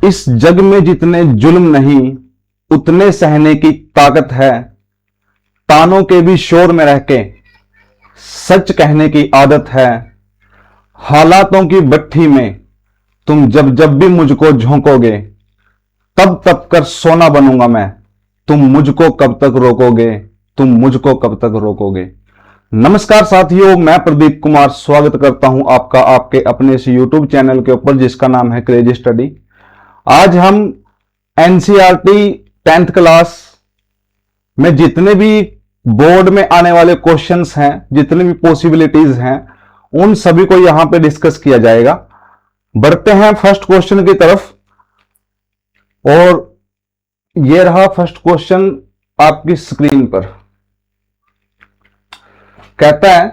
इस जग में जितने जुल्म नहीं उतने सहने की ताकत है। तानों के भी शोर में रह के सच कहने की आदत है। हालातों की भट्ठी में तुम जब जब भी मुझको झोंकोगे, तब तब कर सोना बनूंगा मैं। तुम मुझको कब तक रोकोगे, तुम मुझको कब तक रोकोगे। नमस्कार साथियों, मैं प्रदीप कुमार स्वागत करता हूं आपका आपके अपने इस YouTube चैनल के ऊपर जिसका नाम है क्रेजी स्टडी। आज हम एनसीईआरटी 10th क्लास में जितने भी बोर्ड में आने वाले क्वेश्चंस हैं, जितने भी पॉसिबिलिटीज हैं, उन सभी को यहां पे डिस्कस किया जाएगा। बढ़ते हैं फर्स्ट क्वेश्चन की तरफ। और ये रहा फर्स्ट क्वेश्चन आपकी स्क्रीन पर। कहता है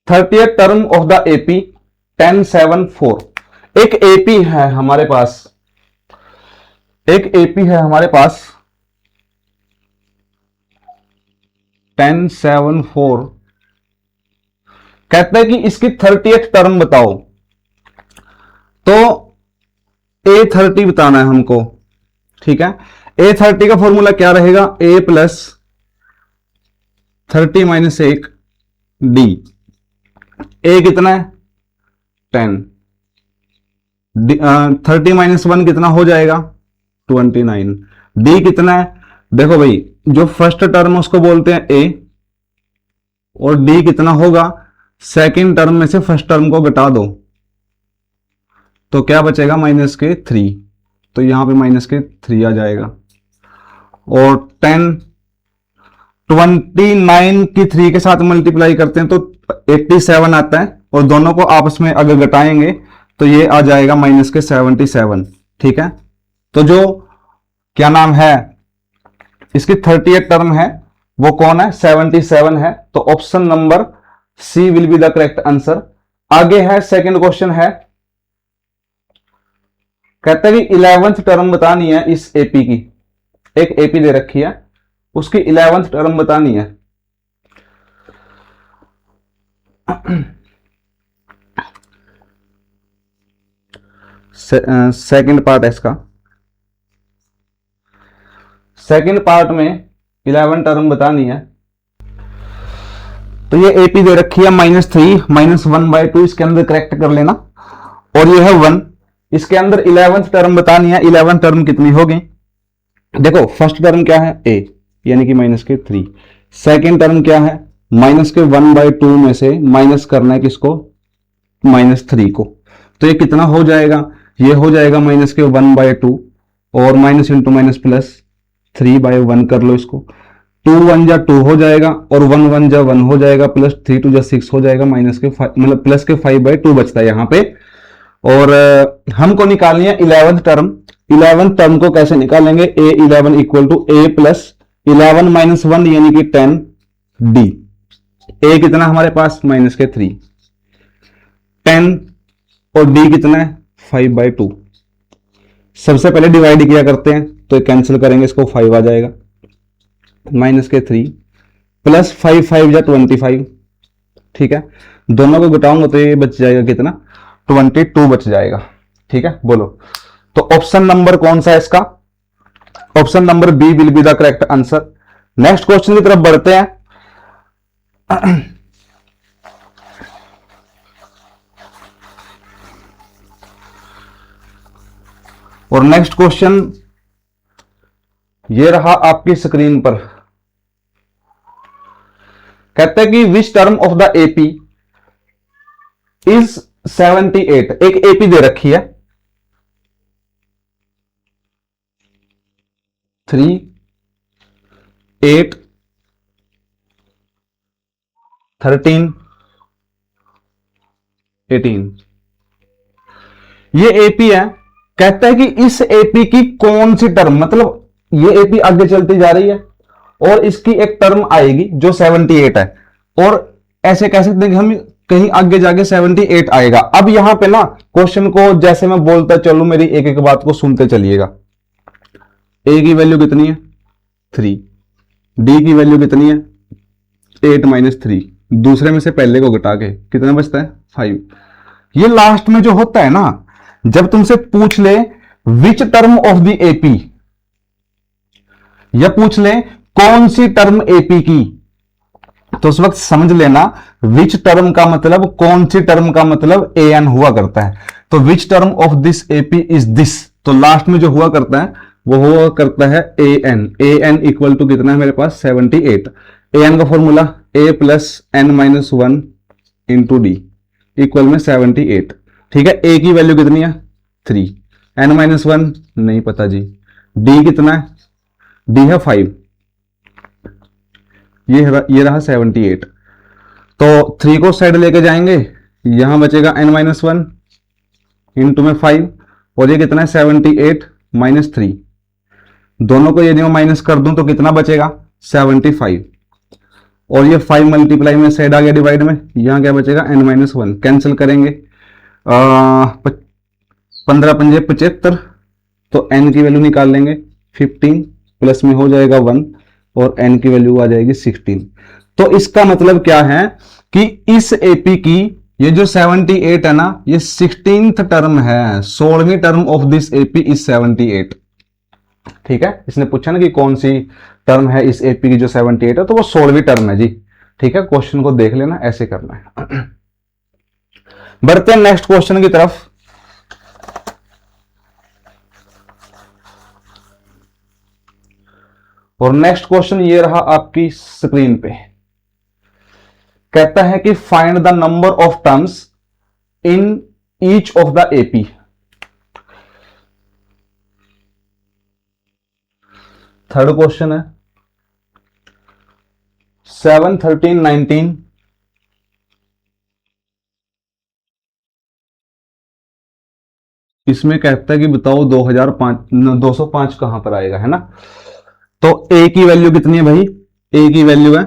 30th term of the AP 1074। एक एपी है हमारे पास, एक एपी है हमारे पास 1074। कहता है कि इसकी 30th टर्म बताओ। तो A30 बताना है हमको, ठीक है। A30 का फॉर्मूला क्या रहेगा? A plus 30 minus 1 D। A कितना है? 10। 30 माइनस 1 कितना हो जाएगा? 29। D कितना है? देखो भाई, जो फर्स्ट टर्म उसको बोलते हैं A, और D कितना होगा? सेकेंड टर्म में से फर्स्ट टर्म को घटा दो तो क्या बचेगा? माइनस के 3। तो यहां पे माइनस के 3 आ जाएगा। और 29 की 3 के साथ मल्टीप्लाई करते हैं तो 87 आता है, और दोनों को आपस में अगर घटाएंगे तो ये आ जाएगा माइनस के 77। ठीक है। तो जो क्या नाम है इसकी 30th टर्म है वो कौन है? 77 है। तो option number C will be the correct answer. आगे है सेकंड क्वेश्चन है, कहता है कि 11th टर्म बतानी है इस एपी की। एक एपी दे रखी है, उसकी 11th टर्म बतानी है। सेकंड पार्ट है इसका। सेकंड पार्ट में 11 टर्म बतानी है। तो ये एपी दे रखी है -3 -1/2, इसके अंदर करेक्ट कर लेना। और ये है 1, इसके अंदर 11th टर्म बतानी है। 11th टर्म कितनी होगी? देखो, फर्स्ट टर्म क्या है? A, यानी कि -3। सेकेंड टर्म क्या है? -1/2 में से माइनस करना है किसको? -3 को। तो ये कितना हो जाएगा? ये हो जाएगा -1/2, और माइनस इंटू माइनस प्लस 3/1 कर लो इसको। 2 1 जा 2 हो जाएगा, और 1 1 जा 1 हो जाएगा, प्लस 3 2 जा 6 हो जाएगा, माइनस के 5 मतलब प्लस के 5/2 बचता है यहाँ पे। और हमको निकालनी है 11th टर्म। 11th टर्म को कैसे निकालेंगे? A11 equal to A plus 11 minus 1 यानी कि 10 D। A कितना हमारे पास? -3। 10 और D कितना है? 5/2। सबसे पहले डिवाइड किया करते हैं तो कैंसिल करेंगे, इसको 5 आ जाएगा। -3 प्लस 5 5 जा 25। ठीक है। दोनों को घटाऊंगा तो ये बच जाएगा कितना? 22 बच जाएगा। ठीक है, बोलो। तो ऑप्शन नंबर कौन सा है इसका? Option number B will be the correct answer. Next question की तरफ बढ़ते हैं। और नेक्स्ट क्वेश्चन ये रहा आपकी स्क्रीन पर। कहते हैं कि विच term of the AP is 78। एक एपी दे रखी है 3 8 13 18। ये एपी है। कहता है कि इस एपी की कौन सी टर्म, मतलब ये एपी आगे चलती जा रही है और इसकी एक टर्म आएगी जो 78 है, और ऐसे कह सकते हैं कि हम कहीं आगे जाके 78 आएगा। अब यहां पे ना क्वेश्चन को जैसे मैं बोलता चलूं, मेरी एक एक बात को सुनते चलिएगा। A की वैल्यू कितनी है? 3। D की वैल्यू कितनी है? 8 - 3। दूसरे में से पहले को घटा के कितना बचता है? 5। ये लास्ट में जो होता है ना, जब तुमसे पूछ ले विच टर्म ऑफ द एपी, या पूछ ले कौन सी टर्म एपी की, तो उस वक्त समझ लेना विच टर्म का मतलब कौन सी टर्म का मतलब ए एन हुआ करता है। तो which term of this AP is this, तो लास्ट में जो हुआ करता है वो हुआ करता है A N. A N equal to कितना है मेरे पास 78। ए एन का formula A plus N minus one into D equal में 78। ठीक है, ए की वैल्यू कितनी है 3, एन माइनस वन नहीं पता जी, डी कितना है, डी है 5, ये रहा 78। तो 3 को साइड लेके जाएंगे, यहां बचेगा n माइनस वन इंटू में 5, और ये कितना है 78 माइनस 3, दोनों को यदि मैं माइनस कर दूं तो कितना बचेगा 75, और ये 5 मल्टीप्लाई में साइड आ गया डिवाइड में, यहां क्या बचेगा n माइनस वन, कैंसिल करेंगे 15 पंजे 75, तो n की वैल्यू निकाल लेंगे 15, प्लस में हो जाएगा 1 और n की वैल्यू आ जाएगी 16। तो इसका मतलब क्या है कि इस एपी की ये जो 78 है ना, ये 16th टर्म है, 16वीं term of this AP is 78। ठीक है, इसने पूछा ना कि कौन सी टर्म है इस एपी की जो 78 है, तो वो 16वीं टर्म है जी। ठीक है, क्वेश्चन को देख लेना, ऐसे करना है। बढ़ते हैं नेक्स्ट क्वेश्चन की तरफ। और नेक्स्ट क्वेश्चन ये रहा आपकी स्क्रीन पे, कहता है कि find the number of terms in each of the AP. Third question है 7, 13, 19 इसमें कहता है कि बताओ 205 कहां पर आएगा, है ना। तो ए की वैल्यू कितनी है भाई, ए की वैल्यू है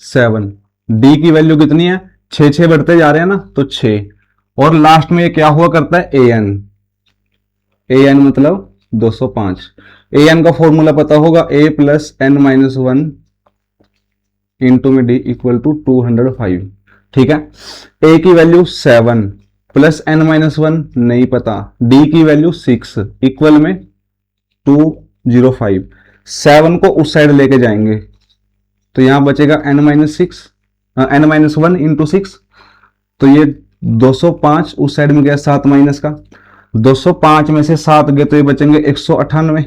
7, डी की वैल्यू कितनी है 6 बढ़ते जा रहे हैं ना, तो 6, और लास्ट में ये क्या हुआ करता है ए एन, ए एन मतलब 205। ए एन का फॉर्मूला पता होगा A plus N minus one into में डी इक्वल टू 205। ठीक है, ए की value 7 plus N minus one नहीं पता, डी की वैल्यू 6 इक्वल में 205। 7 को उस साइड लेके जाएंगे तो यहां बचेगा n minus six, n minus one into 6, तो ये 205 उस साइड में गया 7 माइनस का, 205 में से 7 गए तो ये बचेंगे 198,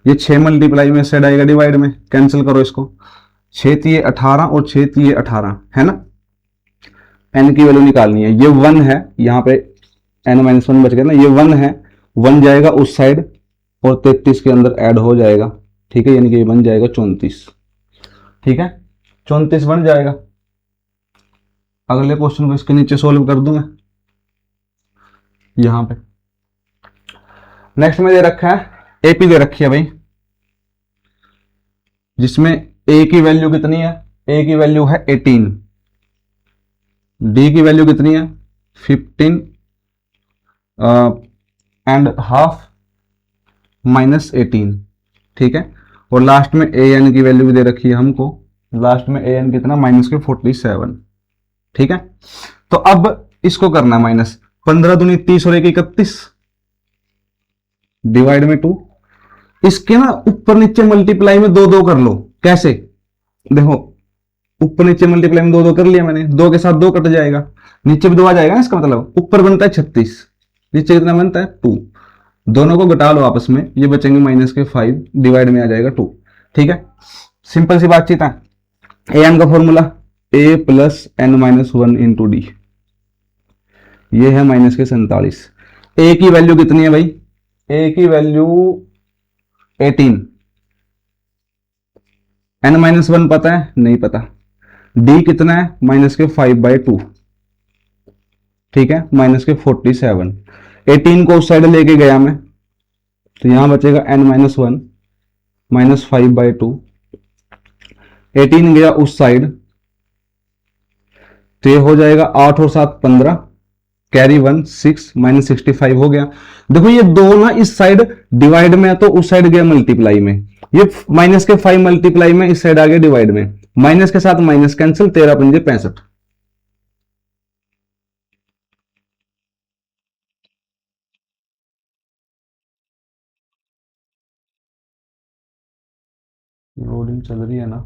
ये 6 मल्टीप्लाई में साइड आएगा डिवाइड में, कैंसिल करो इसको, 6 तिये 18 और 6 तिये 18, है ना। n की वैल्यू निकालनी है, ये 1 है यहाँ पे, n माइनस वन बच गया ना, ये 1 है, 1 जाएगा उस साइड और 33 के अंदर ऐड हो जाएगा। ठीक है, यानी कि ये बन जाएगा 34। ठीक है, 34 बन जाएगा। अगले क्वेश्चन को इसके नीचे सोल्व कर दूंगा यहां पे। नेक्स्ट में दे रखा है एपी दे रखी है भाई, जिसमें ए की वैल्यू कितनी है, ए की वैल्यू है 18, डी की वैल्यू कितनी है 15 एंड हाफ माइनस 18। ठीक है, और लास्ट में ए एन की वैल्यू भी दे रखी है हमको, लास्ट में ए एन कितना माइनस के 47। ठीक है, तो अब इसको करना है माइनस, 15 दूनी 30 और 1 31 डिवाइड में 2। इसके ना ऊपर नीचे मल्टीप्लाई में 2 2 कर लो। कैसे, देखो ऊपर नीचे मल्टीप्लाई में 2 2 कर लिया मैंने, 2 के साथ 2 कट जाएगा, नीचे भी 2 आ जाएगा ना, इसका मतलब ऊपर बनता है 36, नीचे कितना बनता है 2, दोनों को घटा लो आपस में, ये बचेंगे माइनस के 5, डिवाइड में आ जाएगा 2। ठीक है, सिंपल सी बातचीत है। ए एन का formula A plus N minus one into D, ये है माइनस के 47। ए की वैल्यू कितनी है भाई, ए की वैल्यू 18, एन माइनस वन पता है नहीं पता, डी कितना है माइनस के 5/2। ठीक है, माइनस के 47, 18 को उस साइड लेके गया मैं, तो यहां बचेगा n माइनस वन माइनस 5/2, 18 गया उस साइड, तो ये हो जाएगा 8 और 7 15, कैरी 1 6 माइनस 65 हो गया। देखो ये 2 ना इस साइड डिवाइड में है तो उस साइड गया मल्टीप्लाई में, ये माइनस के 5 मल्टीप्लाई में इस साइड आ गया डिवाइड में, माइनस के साथ माइनस कैंसिल, 13 पंजे 65। लोडिंग चल रही है ना,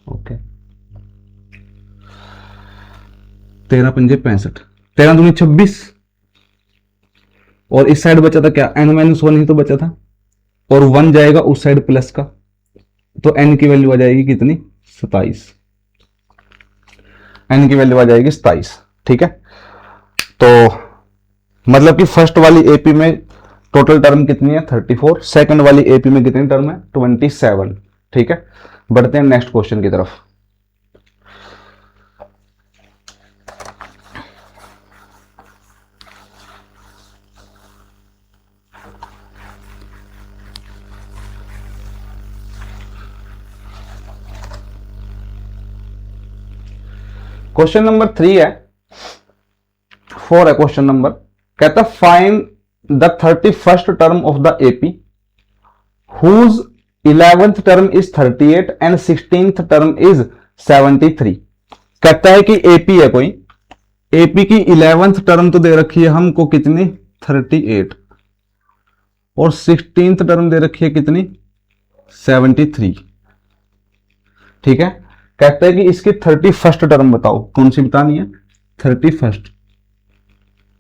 ओके। 13 पंजे 65, 13 दूनी 26, और इस साइड बचा था क्या, n-1 ही तो बचा था, और 1 जाएगा उस साइड प्लस का, तो n की वैल्यू आ जाएगी कितनी, 27। n की वैल्यू आ जाएगी 27, ठीक है। तो मतलब कि फर्स्ट वाली एपी में टोटल टर्म कितनी है, 34, सेकंड वाली एपी में कितनी टर्म है, 27, ठीक है। बढ़ते हैं नेक्स्ट क्वेश्चन की तरफ। क्वेश्चन नंबर 3 है, 4 है क्वेश्चन नंबर। कहता find the 31st term of the AP whose 11th term is 38 and 16th term is 73। कहता है कि एपी है कोई, एपी की 11th टर्म तो दे रखी है हमको कितनी, 38, और 16th टर्म दे रखी है कितनी, 73, ठीक है। कहता है कि इसकी 31st टर्म बताओ, कौन सी बतानी है, 31st।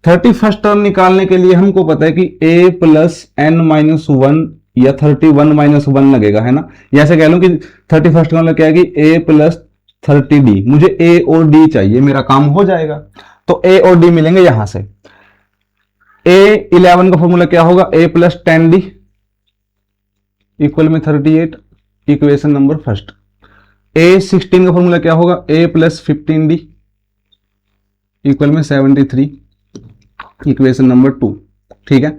31st टर्म निकालने के लिए हमको पता है कि a प्लस n-1 या 31 - 1 लगेगा, है ना। या ऐसे कह लूं कि 31st का मतलब क्या है कि a प्लस 30d, मुझे a और d चाहिए, मेरा काम हो जाएगा। तो a और d मिलेंगे यहां से। a11 का फॉर्मूला क्या होगा, a प्लस 10d इक्वल में 38, इक्वेशन नंबर फर्स्ट। a16 का फॉर्मूला क्या होगा, a प्लस 15d इक्वल में 73, इक्वेशन नंबर 2, ठीक है।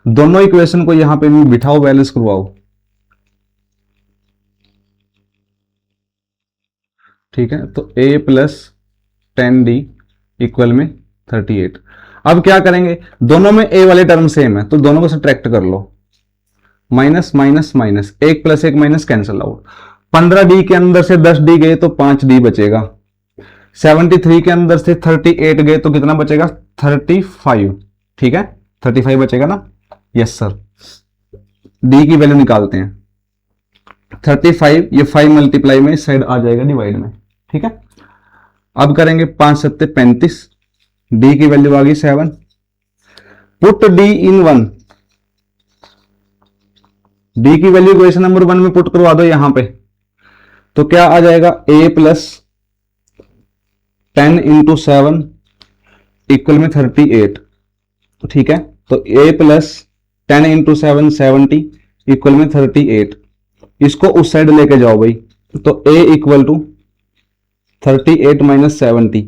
दोनों इक्वेशन को यहां पे भी बिठाओ, बैलेंस करवाओ, ठीक है। तो a प्लस 10d इक्वल में 38। अब क्या करेंगे, दोनों में a वाले टर्म सेम है तो दोनों को सब्ट्रैक्ट कर लो, minus minus minus, 1 plus 1 minus cancel out. 15d के अंदर से 10d गए तो 5d बचेगा, 73 के अंदर से 38 गए तो कितना बचेगा, 35, ठीक है, 35 बचेगा ना, यस सर। d की वैल्यू निकालते हैं, 35, ये 5 मल्टीप्लाई में इस साइड आ जाएगा डिवाइड में, ठीक है। अब करेंगे 5 7 35, d की वैल्यू आ गई 7, पुट d इन 1, d की वैल्यू इक्वेशन नंबर 1 में पुट करवा दो यहां पे, तो क्या आ जाएगा, a प्लस 10 इंटू 7 इक्वल में 38, ठीक है। तो a प्लस 10 इंटू 7 70 इक्वल में 38, इसको उस साइड लेके जाओ भाई, तो a इक्वल टू 38 माइनस 70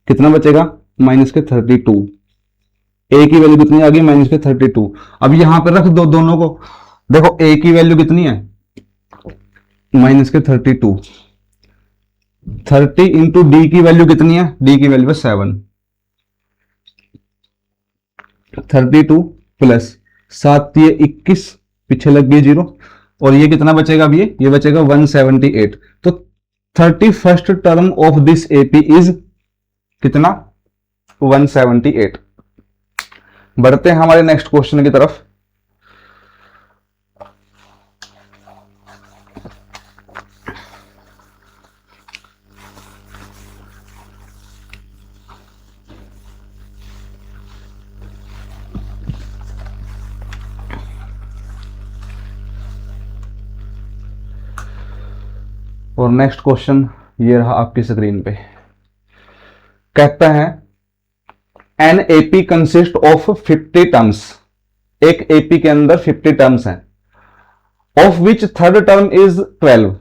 कितना बचेगा, माइनस के 32, a की वैल्यू कितनी आ गई, माइनस के 32। अब यहां पर रख दो दोनों को, देखो a की वैल्यू कितनी है, माइनस के 32, 30 इंटू डी की वैल्यू कितनी है, डी की वैल्यू है 7, 32 प्लस 7 ये 21, पीछे लग गई 0, और ये कितना बचेगा, अब ये बचेगा 178। तो 31st term of this AP is कितना, 178। बढ़ते हैं हमारे नेक्स्ट क्वेश्चन की तरफ। और नेक्स्ट क्वेश्चन ये रहा आपकी स्क्रीन पे, कहता है an AP consist of 50 terms, एक एपी के अंदर 50 टर्म्स हैं, of which third term is 12,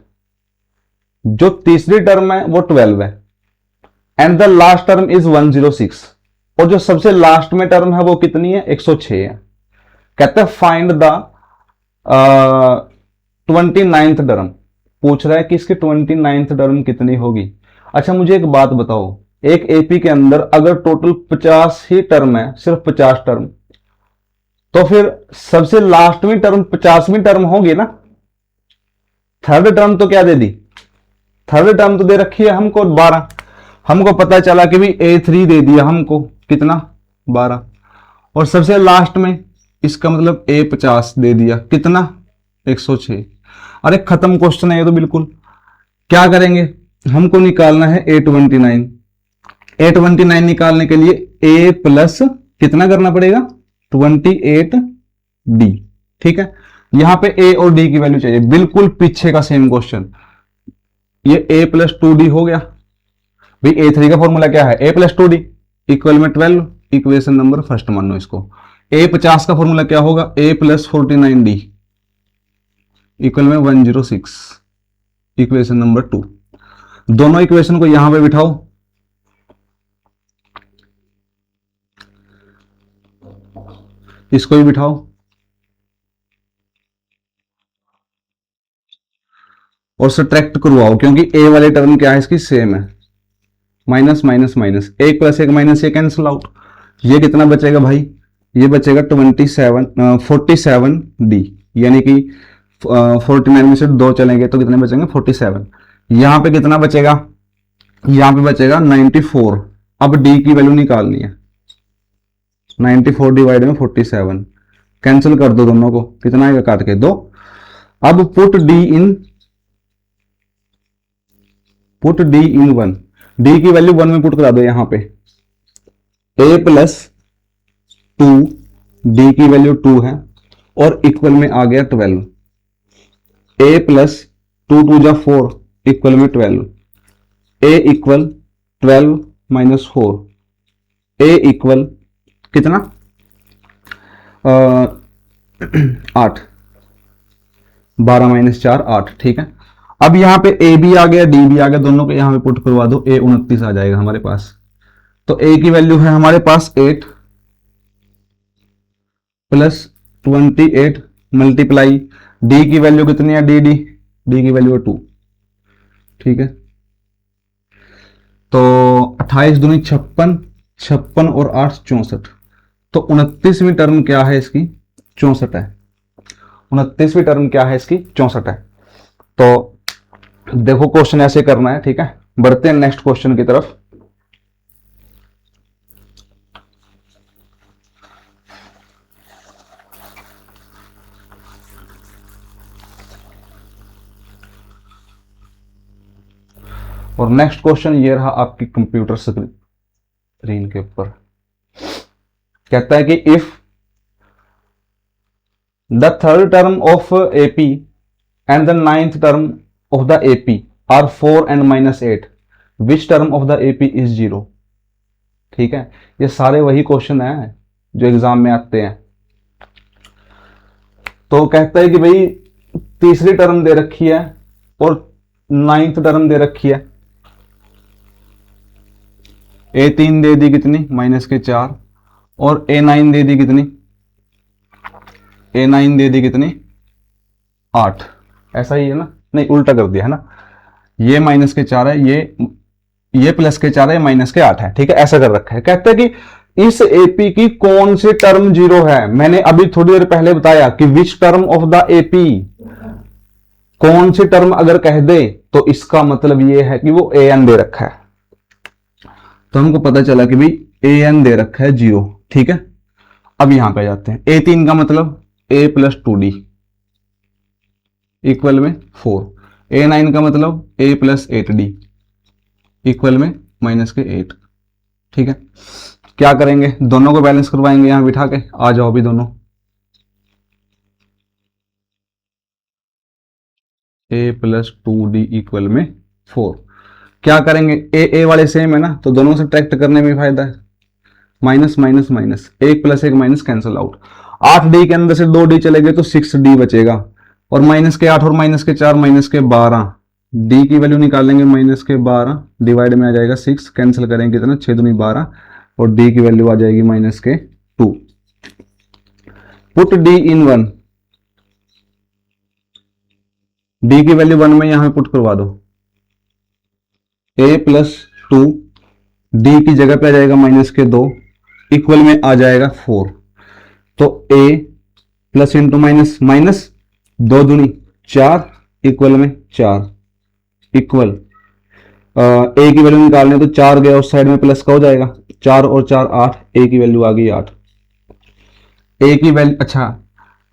जो तीसरी टर्म है वो 12 है, and the last term is 106, और जो सबसे लास्ट में टर्म है वो कितनी है, 106 है। कहते हैं फाइंड द 29th टर्म, पूछ रहा है कि इसकी 29th टर्म कितनी होगी। अच्छा मुझे एक बात बताओ, एक एपी के अंदर अगर टोटल 50 ही टर्म है, सिर्फ 50 टर्म, तो फिर सबसे लास्ट में टर्म 50वीं टर्म होगी ना। थर्ड टर्म तो क्या दे दी, थर्ड टर्म तो दे रखी है हमको 12, हमको पता चला कि भी A3 दे दिया हमको कितना, 12, और सबसे लास्ट में इसका मतलब A50 दे दिया कितना, 106। अरे खत्म क्वेश्चन है ये तो बिल्कुल। क्या करेंगे, हमको निकालना है A29। A29 निकालने के लिए A प्लस कितना करना पड़ेगा, 28D। ठीक है, यहां पे A और D की वैल्यू चाहिए, बिल्कुल पीछे का सेम क्वेश्चन। ये A प्लस 2D हो गया भाई। A3 का फॉर्मूला क्या है, A प्लस 2D इक्वल में 12, इक्वेशन नंबर फर्स्ट मान लो इसको। A50 का फॉर्मूला क्या होगा, A प्लस 49D इक्वल में 106, इक्वेशन नंबर 2। दोनों इक्वेशन को यहां पे बिठाओ, इसको भी बिठाओ और सब्ट्रैक्ट करवाओ, क्योंकि A वाले टर्म क्या है इसकी सेम है, माइनस माइनस माइनस, एक प्लस एक माइनस, ये कैंसिल आउट। ये कितना बचेगा भाई, ये बचेगा 47D, यानी कि 49 में से 2 चलेंगे तो कितने बचेंगे 47। यहां पे कितना बचेगा, यहां पे बचेगा 94। अब D की वैल्यू निकालनी है, 94 डिवाइड में 47, कैंसिल कर दो दोनों को, कितना आएगा काट के 2। अब पुट D इन 1, D की वैल्यू 1 में पुट करा दो यहां पे। A प्लस 2, D की वैल्यू 2 है और इक्वल में आ गया 12। A प्लस 2 2 जा 4 इक्वल में 12। A equal 12 minus 4, A equal कितना 8, 12 माइनस 4 8। ठीक है, अब यहां पे A भी आ गया D भी आ गया, दोनों को यहां पे पुट करवा दो, A 29 आ जाएगा हमारे पास। तो A की वैल्यू है हमारे पास 8 प्लस 28 मल्टीप्लाई D की वैल्यू कितनी है, D की वैल्यू है 2। ठीक है, तो 28 दूनी 56, 56 और 8 64, तो 29वीं टर्म क्या है इसकी 64 है। 29वीं टर्म क्या है इसकी 64 है। तो देखो क्वेश्चन ऐसे करना है। ठीक है, बढ़ते हैं नेक्स्ट क्वेश्चन की तरफ। और नेक्स्ट क्वेश्चन ये रहा आपकी कंप्यूटर स्क्रीन के ऊपर। कहता है कि if the third term of AP and the ninth term of the AP are 4 and -8, which term of the AP is 0। ठीक है, ये सारे वही क्वेश्चन हैं जो एग्जाम में आते हैं। तो कहता है कि भाई तीसरी टर्म दे रखी है और नाइन्थ टर्म दे रखी है। A3 दे दी कितनी -4, और A9 दे दी कितनी, A9 दे दी कितनी 8। ऐसा ही है ना, नहीं उल्टा कर दिया है ना, ये -4 है, ये +4 है, -8 है। ठीक है, ऐसा कर रखा है। कहते हैं कि इस एपी की कौन सी टर्म 0 है। मैंने अभी थोड़ी देर पहले बताया कि विच टर्म ऑफ द एपी, कौन सी टर्म अगर कह दे तो इसका मतलब ये है कि वो an दे रखा है। तो हमको पता चला कि भाई an दे रखा है 0। ठीक है, अब यहां पे जाते हैं। A3 का मतलब A प्लस 2D इक्वल में 4। A9 का मतलब A प्लस 8D इक्वल में -8। ठीक है, क्या करेंगे, दोनों को बैलेंस करवाएंगे यहां बिठा के। आ जाओ भी दोनों, A प्लस 2D इक्वल में 4। क्या करेंगे, A वाले सेम है ना, तो दोनों से ट्रैक्ट करने में फायदा है। Minus minus minus, 1 plus 1 minus cancel out. 8D के अंदर से 2D चले गए तो 6D बचेगा, और -8 और -4 -12, D की वैल्यू निकालेंगे -12 डिवाइड में आ जाएगा 6, कैंसिल करेंगे कितना 6 दूनी 12, और D की वैल्यू आ जाएगी -2। पुट D इन 1, D की वैल्यू 1 में यहां पुट करवा दो। A प्लस 2 D की जगह पे आ जाएगा -2 इक्वल में आ जाएगा 4। तो A plus into minus, minus 2 दूनी 4 इक्वल में 4 इक्वल A की वैल्यू निकालने तो 4 गया उस साइड में, प्लस का हो जाएगा 4 और 4 8, A की वैल्यू आ गई 8। A की वैल्यू, अच्छा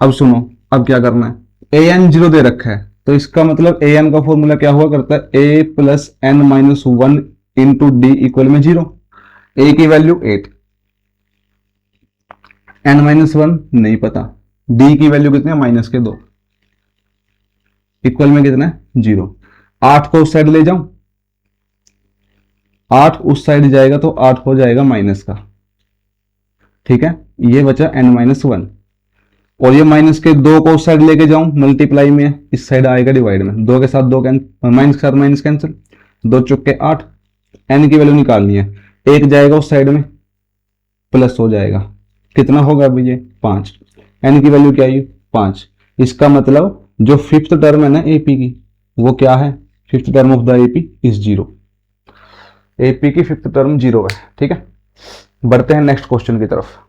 अब सुनो, अब क्या करना है, AN 0 दे रखा है तो इसका मतलब ए एन का फॉर्मूला क्या हुआ करता है, A plus N minus one into D equal में 0। ए की वैल्यू 8, एन माइनस वन नहीं पता, डी की वैल्यू कितनी है माइनस के 2, इक्वल में कितना है 0। 8 को उस साइड ले जाऊं, 8 उस साइड जाएगा तो 8 हो जाएगा माइनस का, ठीक है। ये बचा एन माइनस वन, और ये माइनस के 2 को उस साइड लेके जाऊं मल्टीप्लाई में, इस साइड आएगा डिवाइड में, 2 के साथ 2 माइनस के साथ माइनस कैंसिल, 2 चुके 8। एन की वैल्यू निकालनी है, 1 जाएगा उस साइड में प्लस हो जाएगा, कितना होगा अभी ये 5। एन की वैल्यू क्या आई 5। इसका मतलब जो फिफ्थ टर्म है ना एपी की, वो क्या है, fifth term of the AP is 0। AP की फिफ्थ टर्म 0 है, ठीक है। बढ़ते हैं नेक्स्ट क्वेश्चन की तरफ।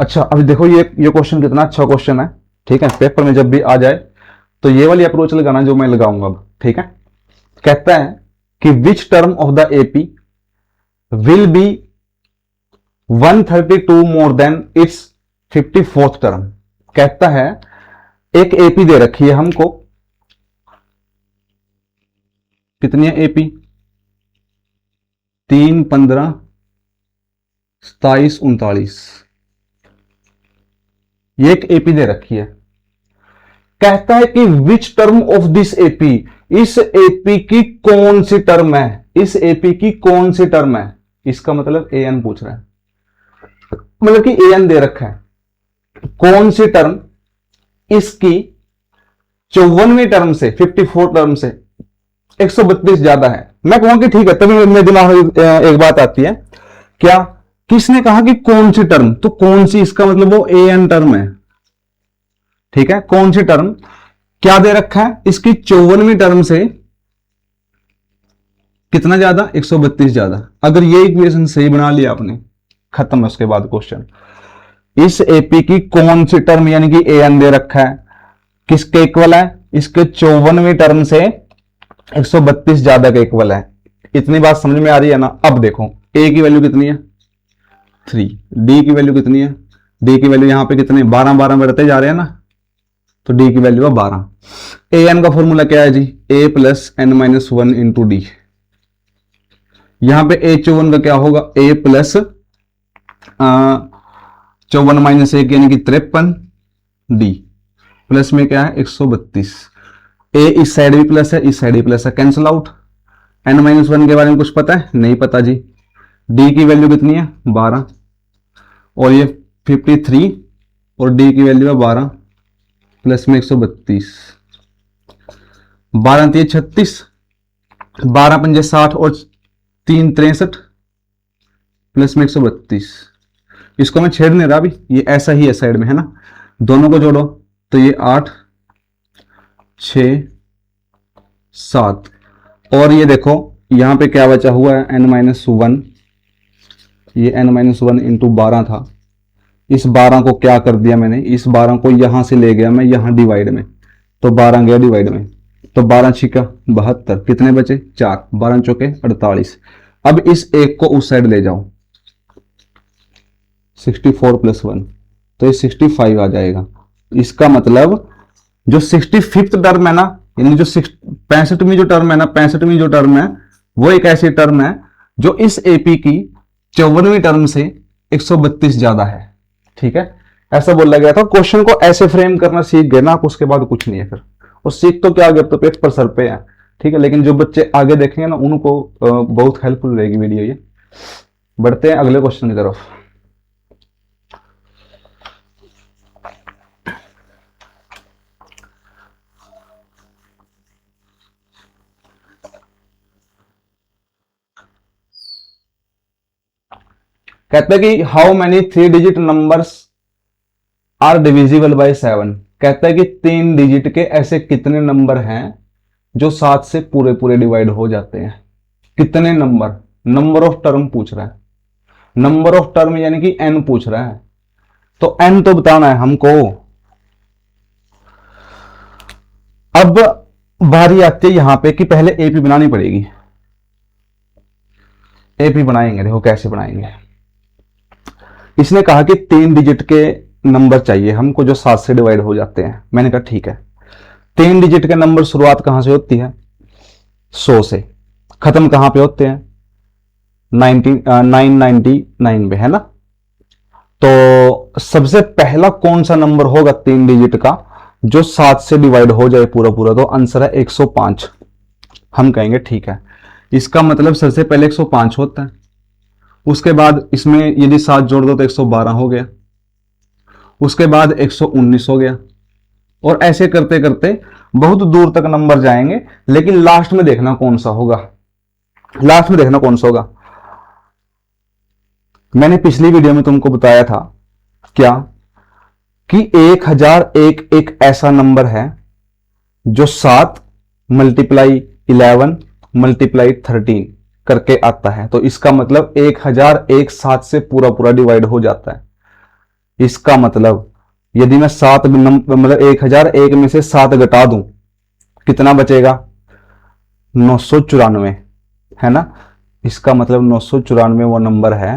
अच्छा अभी देखो ये क्वेश्चन कितना अच्छा क्वेश्चन है, ठीक है। पेपर में जब भी आ जाए तो ये वाली अप्रोच लगाना जो मैं लगाऊंगा अब, ठीक है। कहता है कि विच term of the AP will be 132 more than it's 54th term. कहता है एक एपी दे रखी है हमको, कितनी है एपी, 3, 15, 27, 39, ये एक एपी दे रखी है। कहता है कि विच टर्म ऑफ दिस एपी, इस एपी की कौन सी टर्म है, इस एपी की कौन सी टर्म है। इसका मतलब ए एन पूछ रहा है, मतलब कि ए एन दे रखा है, कौन सी टर्म इसकी 54वीं टर्म से 54 टर्म से 132 ज्यादा है। मैं कहूंगा कि ठीक है, तभी मेरे दिमाग में एक बात आती है, क्या किसने कहा कि कौन सी टर्म, तो कौन सी, इसका मतलब वो ए एन टर्म है, ठीक है। कौन सी टर्म, क्या दे रखा है, इसकी 54वीं टर्म से कितना ज्यादा, 132 ज्यादा। अगर ये इक्वेशन सही बना लिया आपने, खत्म है उसके बाद क्वेश्चन। इस एपी की कौन सी टर्म यानी कि ए एन दे रखा है, किसके इक्वल है, इसके 54वीं टर्म से 132 ज्यादा के इक्वल है। इतनी बात समझ में आ रही है ना। अब देखो ए की वैल्यू कितनी है 3, डी की वैल्यू कितनी है, डी की वैल्यू यहां पे कितने 12 12 बढ़ते जा रहे हैं ना, तो डी की वैल्यू है 12। ए एन का फॉर्मूला क्या है जी, A plus N minus one into D. यहां पे ए 54 का क्या होगा, ए प्लस 54 माइनस 1 यानी कि 53, डी प्लस में क्या है 132। ए इस साइड भी प्लस है, इस साइड भी प्लस है, cancel out. N minus one के बारे में कुछ पता है, नहीं पता जी। डी की वैल्यू कितनी है 12, और ये 53, और डी की वैल्यू है 12 प्लस में 132, 12 3 36, 12 पंजे 60 और 3 63 प्लस में 132। इसको मैं छेड़ नहीं रहा अभी, ये ऐसा ही है साइड में है ना। दोनों को जोड़ो तो ये 8 6 7, और ये देखो यहां पे क्या बचा हुआ है n माइनस वन, ये n माइनस वन इंटू 12 था। इस 12 को क्या कर दिया मैंने, इस 12 को यहां से ले गया मैं यहां डिवाइड में, तो 12 गया डिवाइड में, तो 12 छिका 72, कितने बचे 4, 12 चौके 48। अब इस एक को उस साइड ले जाओ, 64 प्लस 1, तो ये 65 आ जाएगा। इसका मतलब जो 65th टर्म है ना, यानी जो 65वीं जो टर्म है ना, 65वीं जो टर्म है वो एक ऐसी टर्म है जो इस एपी की 54वीं टर्म से 132 ज्यादा है, ठीक है। ऐसा बोला गया था। क्वेश्चन को ऐसे फ्रेम करना सीख गए ना आप, उसके बाद कुछ नहीं है फिर। और सीख तो क्या आ गया, तो पेपर सर पे है, ठीक है। लेकिन जो बच्चे आगे देखेंगे ना उनको बहुत हेल्पफुल रहेगी वीडियो ये। बढ़ते हैं अगले क्वेश्चन की तरफ। कहते हैं कि how many 3 digit numbers are divisible by 7। कहता है कि 3 डिजिट के ऐसे कितने नंबर हैं जो 7 से पूरे पूरे डिवाइड हो जाते हैं। कितने नंबर ऑफ टर्म पूछ रहा है, नंबर ऑफ टर्म यानी कि n पूछ रहा है। तो n तो बताना है हमको। अब बारी आती है यहां पे कि पहले एपी बनानी पड़ेगी। एपी बनाएंगे, देखो कैसे बनाएंगे। इसने कहा कि 3 डिजिट के नंबर चाहिए हमको जो 7 से डिवाइड हो जाते हैं। मैंने कहा ठीक है, 3 डिजिट के नंबर शुरुआत कहां से होती है? 100 से। खत्म कहां पे होते हैं? 999 पे, है ना। तो सबसे पहला कौन सा नंबर होगा 3 डिजिट का जो 7 से डिवाइड हो जाए पूरा पूरा? तो आंसर है 105। हम कहेंगे ठीक है, इसका मतलब सबसे पहले 105 होता है, उसके बाद इसमें यदि 7 जोड़ दो तो 112 हो गया, उसके बाद 119 हो गया, और ऐसे करते करते बहुत दूर तक नंबर जाएंगे। लेकिन लास्ट में देखना कौन सा होगा, लास्ट में देखना कौन सा होगा। मैंने पिछली वीडियो में तुमको बताया था क्या कि 1001 एक ऐसा नंबर है जो 7 मल्टीप्लाई 11 मल्टीप्लाई 13 करके आता है। तो इसका मतलब 1001 7 से पूरा पूरा डिवाइड हो जाता है। इसका मतलब यदि मैं 7 मतलब 1001 में से 7 घटा दूं, कितना बचेगा? 994, है ना। इसका मतलब 994 वो नंबर है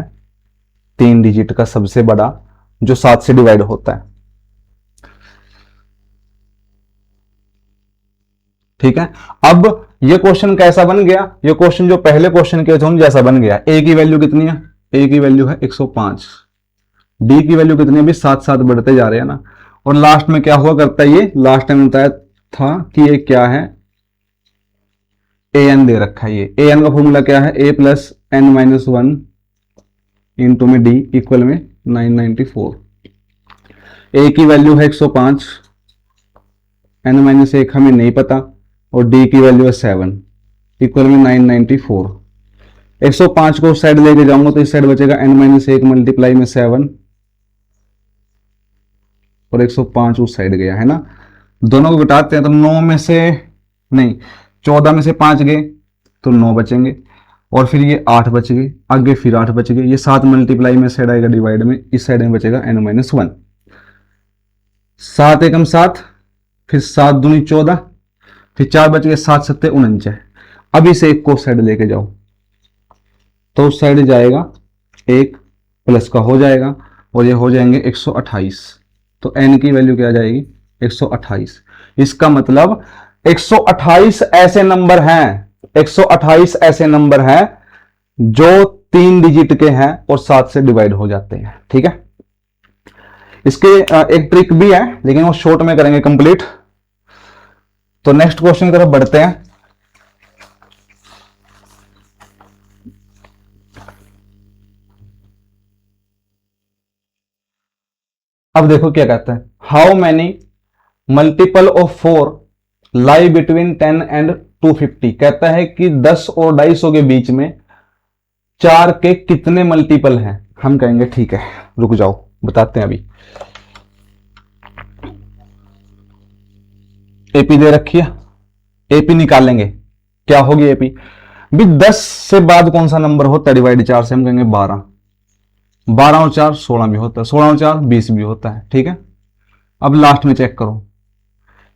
3 डिजिट का सबसे बड़ा जो 7 से डिवाइड होता है। ठीक है। अब ये क्वेश्चन कैसा बन गया? ये क्वेश्चन जो पहले क्वेश्चन के थे उन जैसा बन गया। ए की वैल्यू कितनी है? ए की वैल्यू है 105। डी की वैल्यू कितनी है? अभी 7 बढ़ते जा रहे हैं ना। और लास्ट में क्या हुआ करता है? ये लास्ट टाइम बताया था कि ये क्या है, ए एन दे रखा है। ये ए एन का फॉर्मूला क्या है? A plus N minus 1 into में डी इक्वल में 994। ए की वैल्यू है 105, एन माइनस 1 हमें नहीं पता, और डी की वैल्यू है 7 इक्वल में 994। 105 को उस साइड लेके जाऊंगा तो इस साइड बचेगा n माइनस 1 मल्टीप्लाई में 7, और 105 उस साइड गया, है ना। दोनों को घटाते हैं तो 9 में से नहीं 14 में से 5 गए तो 9 बचेंगे, और फिर ये 8 बच गए, आगे फिर 8 बच गए। ये 7 मल्टीप्लाई में साइड आएगा डिवाइड में, इस साइड में बचेगा n माइनस 1। 7 एकम 7, फिर 7 दूनी 14, फिर 4 बच गए, 7 सत्ते 49। अब इसे एक को साइड लेके जाओ तो उस साइड जाएगा 1 प्लस का हो जाएगा, और ये हो जाएंगे 128। तो n की वैल्यू क्या आ जाएगी? 128। इसका मतलब 128 ऐसे नंबर हैं, 128 ऐसे नंबर हैं जो 3 डिजिट के हैं और 7 से डिवाइड हो जाते हैं। ठीक है। इसके एक ट्रिक भी है लेकिन वो शॉर्ट में करेंगे कंप्लीट। तो नेक्स्ट क्वेश्चन की तरफ बढ़ते हैं। अब देखो क्या कहता है, how many multiple of 4 lie between 10 and 250। कहता है कि 10 और 250 के बीच में 4 के कितने मल्टीपल हैं। हम कहेंगे ठीक है, रुक जाओ बताते हैं। अभी एपी दे रखी है, एपी निकालेंगे। क्या होगी एपी? भी 10 से बाद कौन सा नंबर होता है डिवाइड 4 से? हम कहेंगे 12। 12 और 4 16 भी होता है, 16 और 4 20 भी होता है। ठीक है। अब लास्ट में चेक करो,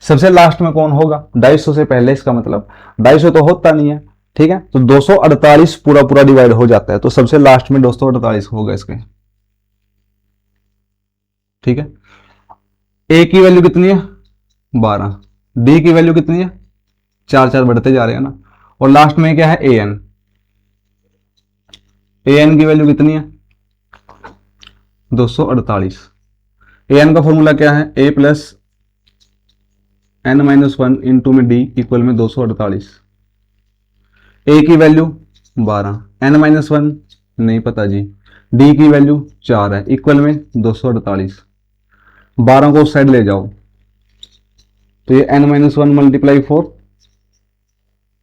सबसे लास्ट में कौन होगा? 250 से पहले, इसका मतलब 250 तो होता नहीं है। ठीक है। तो 248 पूरा पूरा डिवाइड हो जाता है, तो सबसे लास्ट में 248 होगा इसके। ठीक है। ए की वैल्यू कितनी है? 12। डी की वैल्यू कितनी है? 4 बढ़ते जा रहे हैं ना। और लास्ट में क्या है? A N. ए एन की वैल्यू कितनी है? 248। ए एन का फॉर्मूला क्या है? A plus N minus 1 into में डी इक्वल में 248। ए की वैल्यू 12, एन माइनस 1 नहीं पता जी, डी की वैल्यू 4 है, इक्वल में 248। 12 को उस साइड ले जाओ तो ये n माइनस 1 मल्टीप्लाई 4,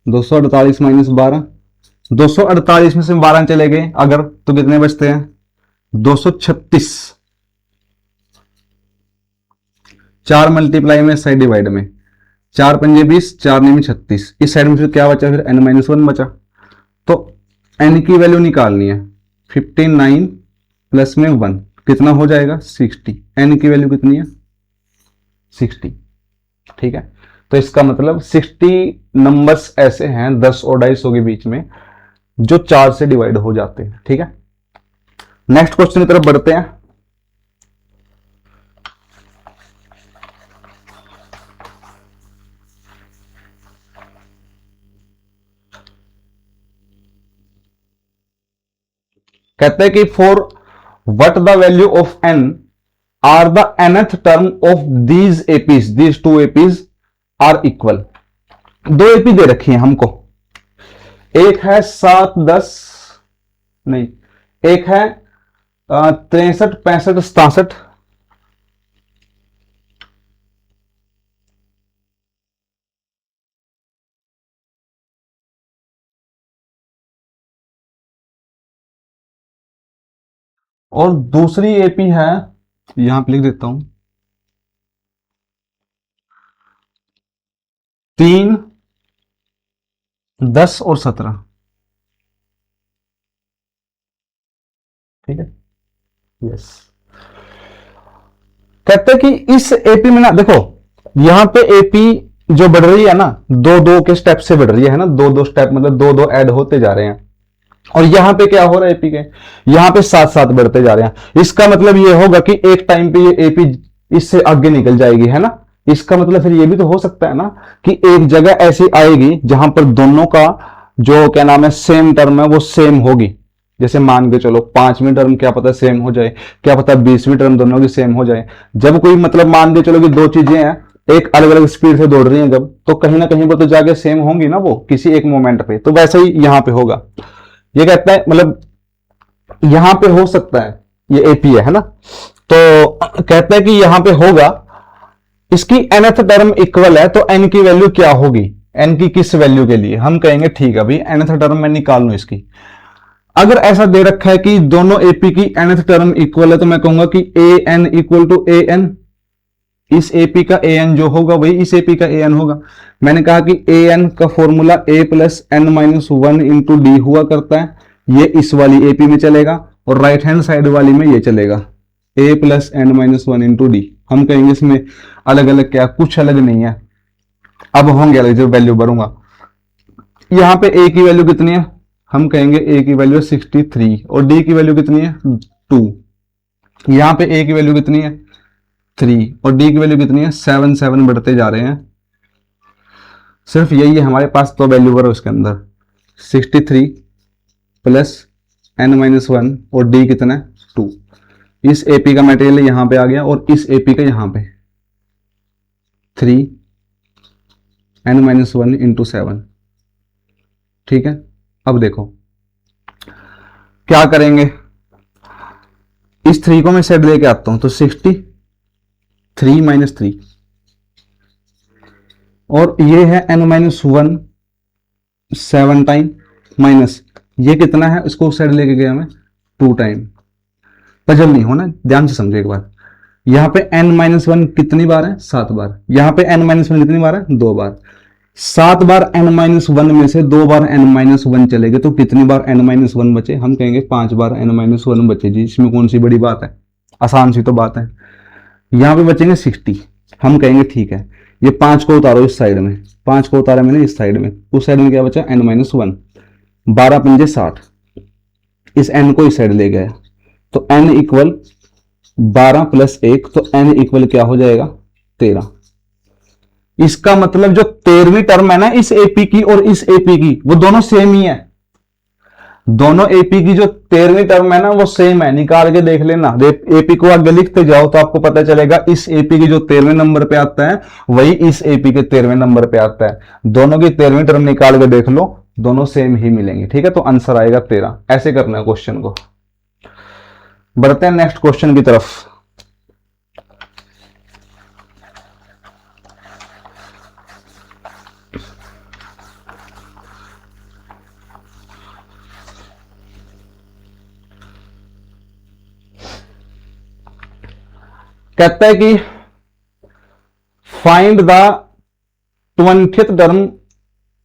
248 माइनस 12, 248 में से 12 चले गए अगर तो कितने बचते हैं? 236। 4 मल्टीप्लाई में साइड डिवाइड में, 4 पंजे 20, 4 में 36। इस साइड में फिर क्या बचा? फिर n माइनस 1 बचा। तो n की वैल्यू निकालनी है 59 प्लस में 1, कितना हो जाएगा 60, n की वैल्यू कितनी है 60, ठीक है। तो इसका मतलब 60 नंबर्स ऐसे हैं 10 और 250 के बीच में जो 4 से डिवाइड हो जाते हैं, ठीक है। नेक्स्ट क्वेश्चन की तरफ बढ़ते हैं। कहते हैं कि for what the value of n are the nth term of these APs, these two APs are equal. दो एपी दे रखी है हमको, एक है 7 10 नहीं, एक है 63 65 67, और दूसरी एपी है, यहां पे लिख देता हूं 3 10 और 17, ठीक है। यस, कहते हैं कि इस एपी में ना देखो, यहां पे एपी जो बढ़ रही है ना, दो दो के स्टेप से बढ़ रही है ना, दो दो स्टेप मतलब दो दो ऐड होते जा रहे हैं। और यहां पे क्या हो रहा है एपी के, यहां पे साथ साथ बढ़ते जा रहे हैं। इसका मतलब ये होगा कि एक टाइम पे ये एपी इससे आगे निकल जाएगी, है ना। इसका मतलब फिर ये भी तो हो सकता है ना कि एक जगह ऐसी आएगी जहां पर दोनों का जो क्या नाम है सेम टर्म है वो सेम होगी। जैसे मान के चलो 5वीं टर्म क्या पता सेम हो जाए, क्या पता 20वीं टर्म दोनों की सेम हो जाए। जब कोई मतलब मान के चलो कि दो चीजें हैं एक अलग अलग स्पीड से दौड़ रही हैं, जब तो कहीं ना कहीं वो तो जाके सेम होंगी ना वो किसी एक मोमेंट पे, तो वैसे ही यहां पे होगा। ये कहता है मतलब यहां पे हो सकता है, ये एपी है ना, तो कहता है कि यहां पे होगा, इसकी nth टर्म इक्वल है, तो n की वैल्यू क्या होगी, n की किस वैल्यू के लिए। हम कहेंगे ठीक है भाई nth टर्म मैं निकाल लूं इसकी। अगर ऐसा दे रखा है कि दोनों एपी की nth टर्म इक्वल है, तो मैं कहूंगा कि an इक्वल टू an, इस एपी का an जो होगा वही इस एपी का an होगा। मैंने कहा कि an का formula a plus n minus 1 into D हुआ करता है, ये इस वाली एपी में चलेगा और राइट हैंड साइड वाली में ये चलेगा a plus n minus 1 into D. हम कहेंगे इसमें अलग अलग क्या, कुछ अलग नहीं है। अब होंगे अलग, जो वैल्यू भरूंगा यहां पे a की वैल्यू कितनी है, हम कहेंगे a की वैल्यू 63 और d की वैल्यू कितनी है 2। यहां पे a की वैल्यू कितनी है 3 और d की वैल्यू कितनी है 7 7 बढ़ते जा रहे हैं। सिर्फ यही है हमारे पास, तो वैल्यू भरो इसके अंदर 63 प्लस n माइनस 1 और d कितना है 2। इस एपी का मटेरियल यहां पे आ गया और इस एपी का यहां पे 3 n माइनस 1 इंटू 7, ठीक है। अब देखो क्या करेंगे, इस 3 को मैं सेट लेके आता हूं, तो 63 माइनस 3 और ये है n माइनस 1 7 टाइम माइनस ये कितना है, इसको साइड लेके गया मैं 2 टाइम। पजल नहीं होना, ध्यान से समझो एक बार। यहां पे n माइनस 1 कितनी बार है 7 बार, यहां पे n माइनस 1 कितनी बार है 2 बार। 7 बार n माइनस 1 में से 2 बार n माइनस 1 चलेगा, तो कितनी बार n माइनस 1 बचे, हम कहेंगे 5 बार n माइनस 1 बचे जी। इसमें कौन सी बड़ी बात है, आसान सी तो बात है। यहां पे बचेंगे 60, हम कहेंगे ठीक है ये 5 को उतारो इस साइड में, 5 को उतारा मैंने इस साइड में, उस साइड में क्या बचा n माइनस 1, 12 पंजे 60, इस n को इस साइड ले गया, तो n इक्वल 12 प्लस 1, तो n इक्वल क्या हो जाएगा 13। इसका मतलब जो 13वीं टर्म है ना इस एपी की और इस एपी की, वो दोनों सेम ही है। दोनों एपी की जो 13वीं टर्म है ना वो सेम है, निकाल के देख लेना। एपी को आगे लिखते जाओ तो आपको पता चलेगा इस एपी की जो 13वें नंबर पे आता है वही इस एपी के 13वें नंबर पे आता है। दोनों की 13वीं टर्म निकाल के देख लो, दोनों सेम ही मिलेंगे, ठीक है। तो आंसर आएगा 13। ऐसे करना है क्वेश्चन को। बढ़ते हैं नेक्स्ट क्वेश्चन की तरफ। कहता है कि find the 20th term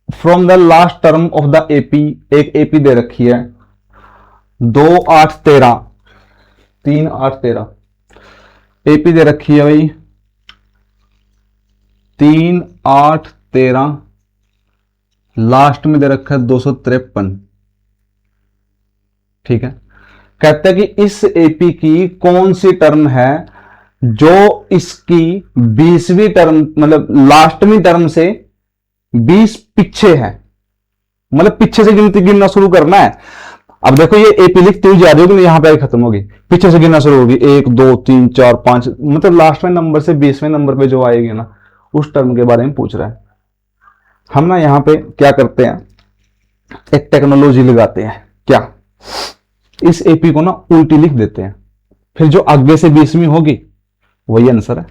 from the last term of the AP. एक एपी दे रखी है 2 8 13, 3 8 13 एपी दे रखी है भाई 3 8 13, लास्ट में दे रखा है 253। ठीक है, कहते हैं कि इस एपी की कौन सी टर्म है जो इसकी 20वीं टर्म मतलब लास्टवीं टर्म से 20 पीछे है, मतलब पीछे से गिनती गिनना शुरू करना है। अब देखो ये एपी लिखती हुई जा रही होगी, यहां पे खत्म होगी, पीछे से गिनना शुरू होगी 1 2 3 4 5, मतलब लास्टवें नंबर से 20वें नंबर पे जो आएगी ना उस टर्म के बारे में पूछ रहा है। हम ना यहां पे क्या करते हैं, एक टेक्नोलॉजी लगाते हैं, क्या, इस एपी को ना उल्टी लिख देते हैं, फिर जो आगे से 20वीं होगी वही आंसर है।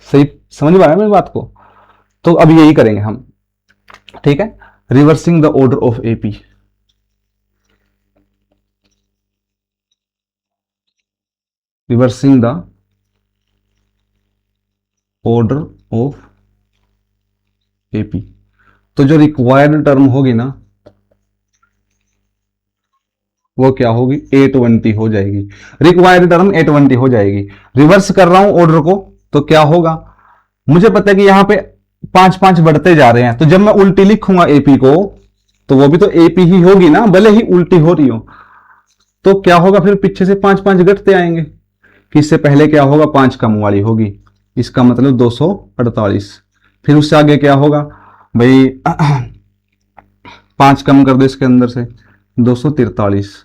सही समझ में आया मेरी बात को? तो अब यही करेंगे हम। ठीक है, reversing the order of AP. Reversing the order of AP, तो जो रिक्वायर्ड टर्म होगी ना वो क्या होगी, 820 हो जाएगी। रिक्वायर्ड टर्म 820 हो जाएगी। रिवर्स कर रहा हूं ऑर्डर को तो क्या होगा, मुझे पता है कि यहां पे 5 5 बढ़ते जा रहे हैं, तो जब मैं उल्टी लिखूंगा एपी को तो वो भी तो एपी ही होगी ना, भले ही उल्टी हो रही हो। तो क्या होगा फिर, पीछे से 5 5 घटते आएंगे, कि इससे पहले क्या होगा, 5 कम वाली होगी, इसका मतलब 248। फिर उससे आगे क्या होगा भाई 5 कम कर दो इसके अंदर से 243,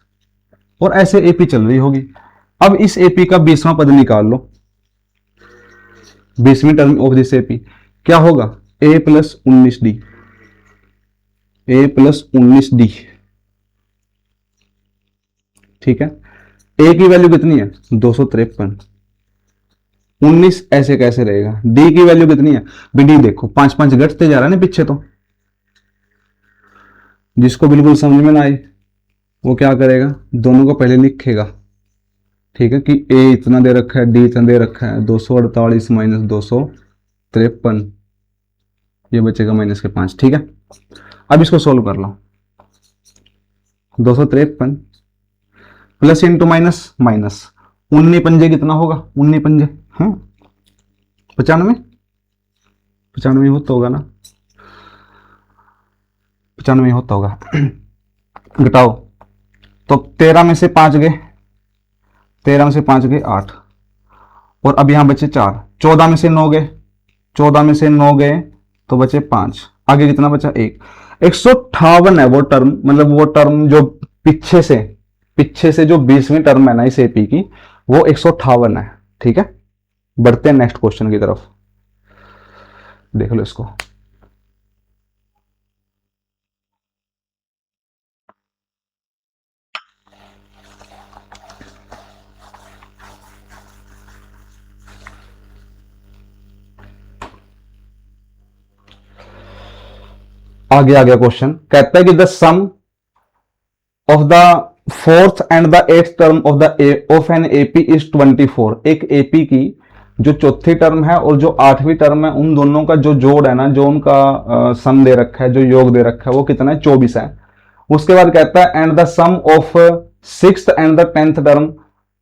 और ऐसे एपी चल रही होगी। अब इस एपी का 20वां पद निकाल लो, 20वीं टर्म ऑफ दिस एपी क्या होगा, a plus 19d, a plus 19d। ठीक है, a की वैल्यू कितनी है 253, 19 ऐसे कैसे रहेगा, d की वैल्यू कितनी है, डी देखो 5 5 घटते जा रहा है ना पीछे, तो जिसको बिल्कुल समझ में ना आए वो क्या करेगा, दोनों को पहले लिखेगा। ठीक है, कि a इतना दे रखा है, d इतना दे रखा है, 248 माइनस 253, ये बचेगा माइनस के 5। ठीक है, अब इसको सोल्व कर लो, 253 प्लस इंटू माइनस माइनस, 19 पंजे कितना होगा, 19 पंजे 95, 95 होता होगा ना, 95 होता होगा घटाओ, तो 13 में से 5 गए, 13 में से 5 गए 8, और अब यहां बचे 4, 14 में से 9 गए, 14 में से 9 गए तो बचे 5, आगे कितना बचा 1, 158 है वो टर्म, मतलब वो टर्म जो पीछे से जो 20वीं टर्म है ना इस एपी की, वो 158 है। ठीक है, बढ़ते हैं नेक्स्ट क्वेश्चन की तरफ, देख लो इसको। आगे आ गया क्वेश्चन, कहता है कि the sum of the 4th and the 8th term of an AP is 24। एक एपी की जो चौथी टर्म है और जो 8वीं टर्म है, उन दोनों का जो जोड़ है ना, जो उनका सम दे रखा है, जो योग दे रखा है, वो कितना है 24 है। उसके बाद कहता है and the sum of 6th and the 10th term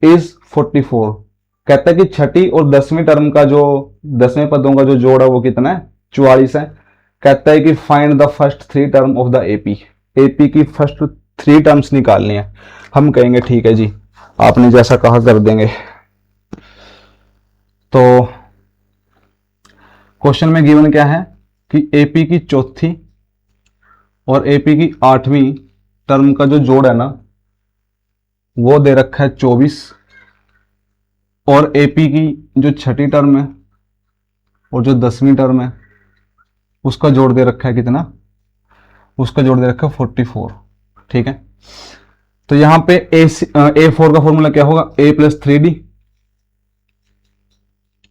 is 44। कहता है कि छठी और 10वीं टर्म का जो 10वें पदों का जो जोड़ है वो कितना है 44 है। कहता है कि find the first 3 term of the AP, AP की फर्स्ट 3 टर्म्स निकालनी है। हम कहेंगे ठीक है जी, आपने जैसा कहा कर देंगे। तो क्वेश्चन में गिवन क्या है कि एपी की चौथी और एपी की 8वीं टर्म का जो जोड़ है ना वो दे रखा है 24, और एपी की जो छठी टर्म है और जो 10वीं टर्म है उसका जोड़ दे रखा है कितना, उसका जोड़ दे रखा है 44। ठीक है, तो यहां पे A4 का फॉर्मूला क्या होगा, a प्लस 3d,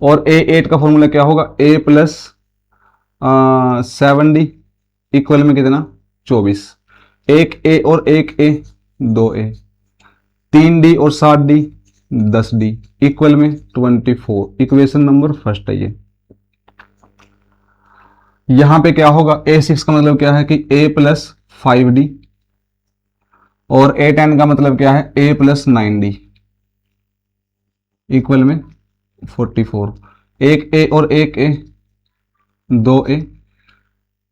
और A8 का फॉर्मूला क्या होगा, a प्लस 7d, इक्वल में कितना 24। एक a और एक a 2a, 3d और 7d 10d, इक्वल में 24। इक्वेशन नंबर फर्स्ट है ये। यहां पे क्या होगा, A6 का मतलब क्या है कि a प्लस 5d, और A10 का मतलब क्या है a प्लस 9d, इक्वल में 44, एक ए और एक ए 2a,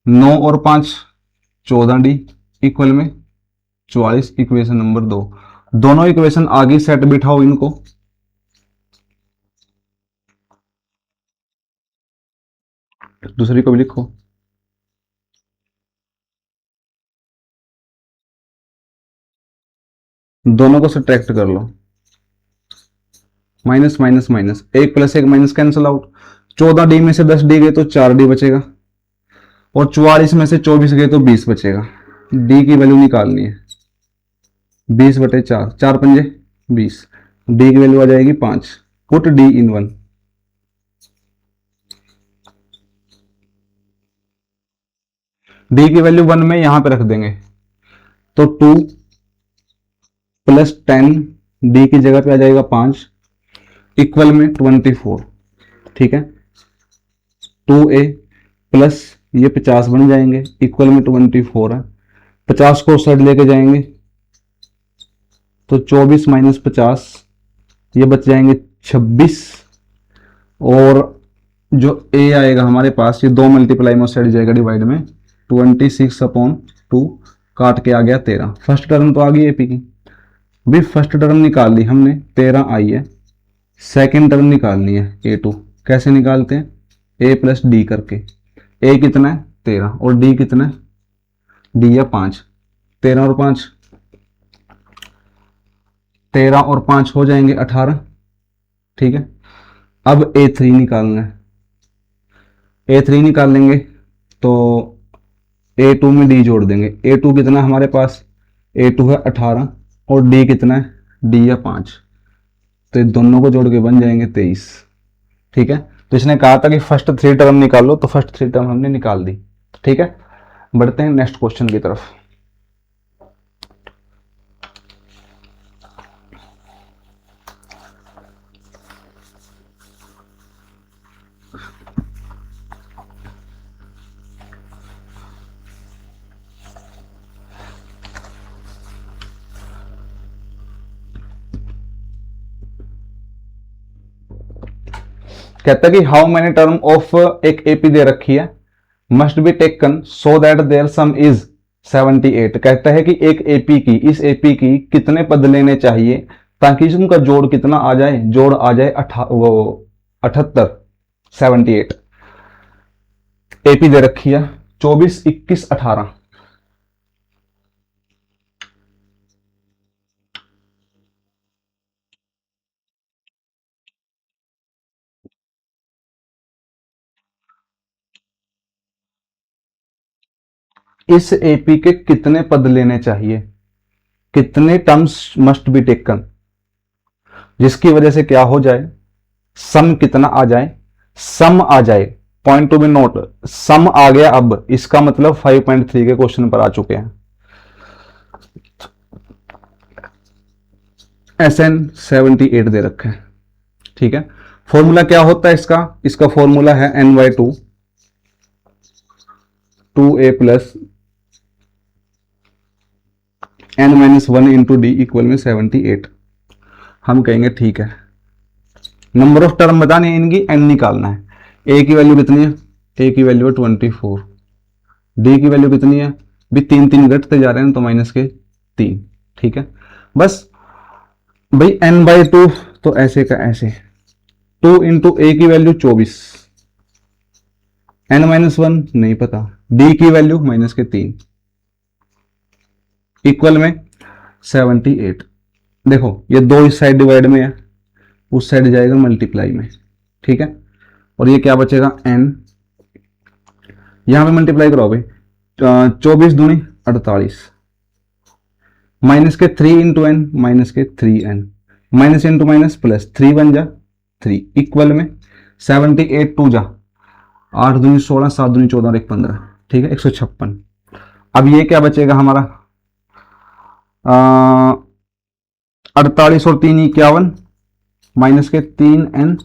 9 और 5 14d इक्वल में 44, इक्वेशन नंबर 2। दोनों इक्वेशन आगे सेट बिठाओ इनको, दूसरी को भी लिखो। दोनों को सब्ट्रैक्ट कर लो, माइनस माइनस माइनस, एक प्लस एक माइनस कैंसिल आउट। 14d में से 10d गए तो 4d बचेगा, और 44 में से 24 गए तो 20 बचेगा। d की वैल्यू निकालनी है, 20/4, 4 पंजे 20, d की वैल्यू आ जाएगी 5। पुट d इन 1, d की वैल्यू 1 में यहां पे रख देंगे, तो 2 + 10 d की जगह पे आ जाएगा 5 इक्वल में 24। ठीक है, 2a प्लस ये 50 बन जाएंगे इक्वल में 24 है। 50 को साइड लेके जाएंगे तो 24 - 50 ये बच जाएंगे 26, और जो a आएगा हमारे पास ये 2 मल्टीप्लाई में साइड जाएगा डिवाइड में, 26/2 काट के आ गया 13। फर्स्ट टर्म तो आ गई एपी की, भी फर्स्ट टर्म निकाल ली हमने 13 आई है। सेकेंड टर्म निकालनी है a2, कैसे निकालते हैं, a + d करके। a कितना है 13 और d कितना है, d है 5, 13 और 5 हो जाएंगे 18। ठीक है, अब a3 निकालना है, a3 निकाल लेंगे तो a2 में d जोड़ देंगे। a2 कितना हमारे पास, a2 है 18 और d कितना है, d है 5, तो दोनों को जोड़ के बन जाएंगे 23। ठीक है, तो इसने कहा था कि फर्स्ट 3 टर्म निकालो, तो फर्स्ट 3 टर्म हमने निकाल दी। ठीक है, बढ़ते हैं नेक्स्ट क्वेश्चन की तरफ। कहता है कि हाउ मेनी टर्म ऑफ एक एपी दे रखी है, must be taken so that their sum is 78। कहता है कि एक एपी की, इस एपी की कितने पद लेने चाहिए ताकि उनका जोड़ कितना आ जाए, जोड़ आ जाए 78, 78। एपी दे रखी है 24, 21, 18। इस एपी के कितने पद लेने चाहिए, कितने टर्म्स मस्ट बी टेकन, जिसकी वजह से क्या हो जाए, सम कितना आ जाए, सम आ जाए। पॉइंट टू बी नोट, सम आ गया। अब इसका मतलब 5.3 के क्वेश्चन पर आ चुके हैं। SN 78 दे रखे हैं। ठीक है, फॉर्मूला क्या होता है इसका, इसका फॉर्मूला है n/2 2a plus n-1 into D equal में 78। हम कहेंगे ठीक है, नंबर ऑफ टर्म बतानी है इनकी, n निकालना है। a की वैल्यू कितनी है, a की वैल्यू है 24, d की वैल्यू कितनी है, भी 3 घटते जा रहे हैं तो -3। ठीक है, बस भाई n/2 तो ऐसे का ऐसे, 2 इंटू a की वैल्यू 24, n-1 नहीं पता, d की वैल्यू -3 इक्वल में 78। देखो ये 2 इस साइड डिवाइड में है, उस साइड जाएगा मल्टीप्लाई में। ठीक है, और ये क्या बचेगा n, यहां पे मल्टीप्लाई करो भाई, 24 दूनी 48, माइनस के 3 इंटू एन, माइनस के 3n, minus into minus plus, 3 बन जा 3 इक्वल में 78 2 जा 8 दूनी 16, 7 दूनी 14 और 1 15। ठीक है, 156। अब ये क्या बचेगा हमारा, 48 और 3 51, माइनस के 3n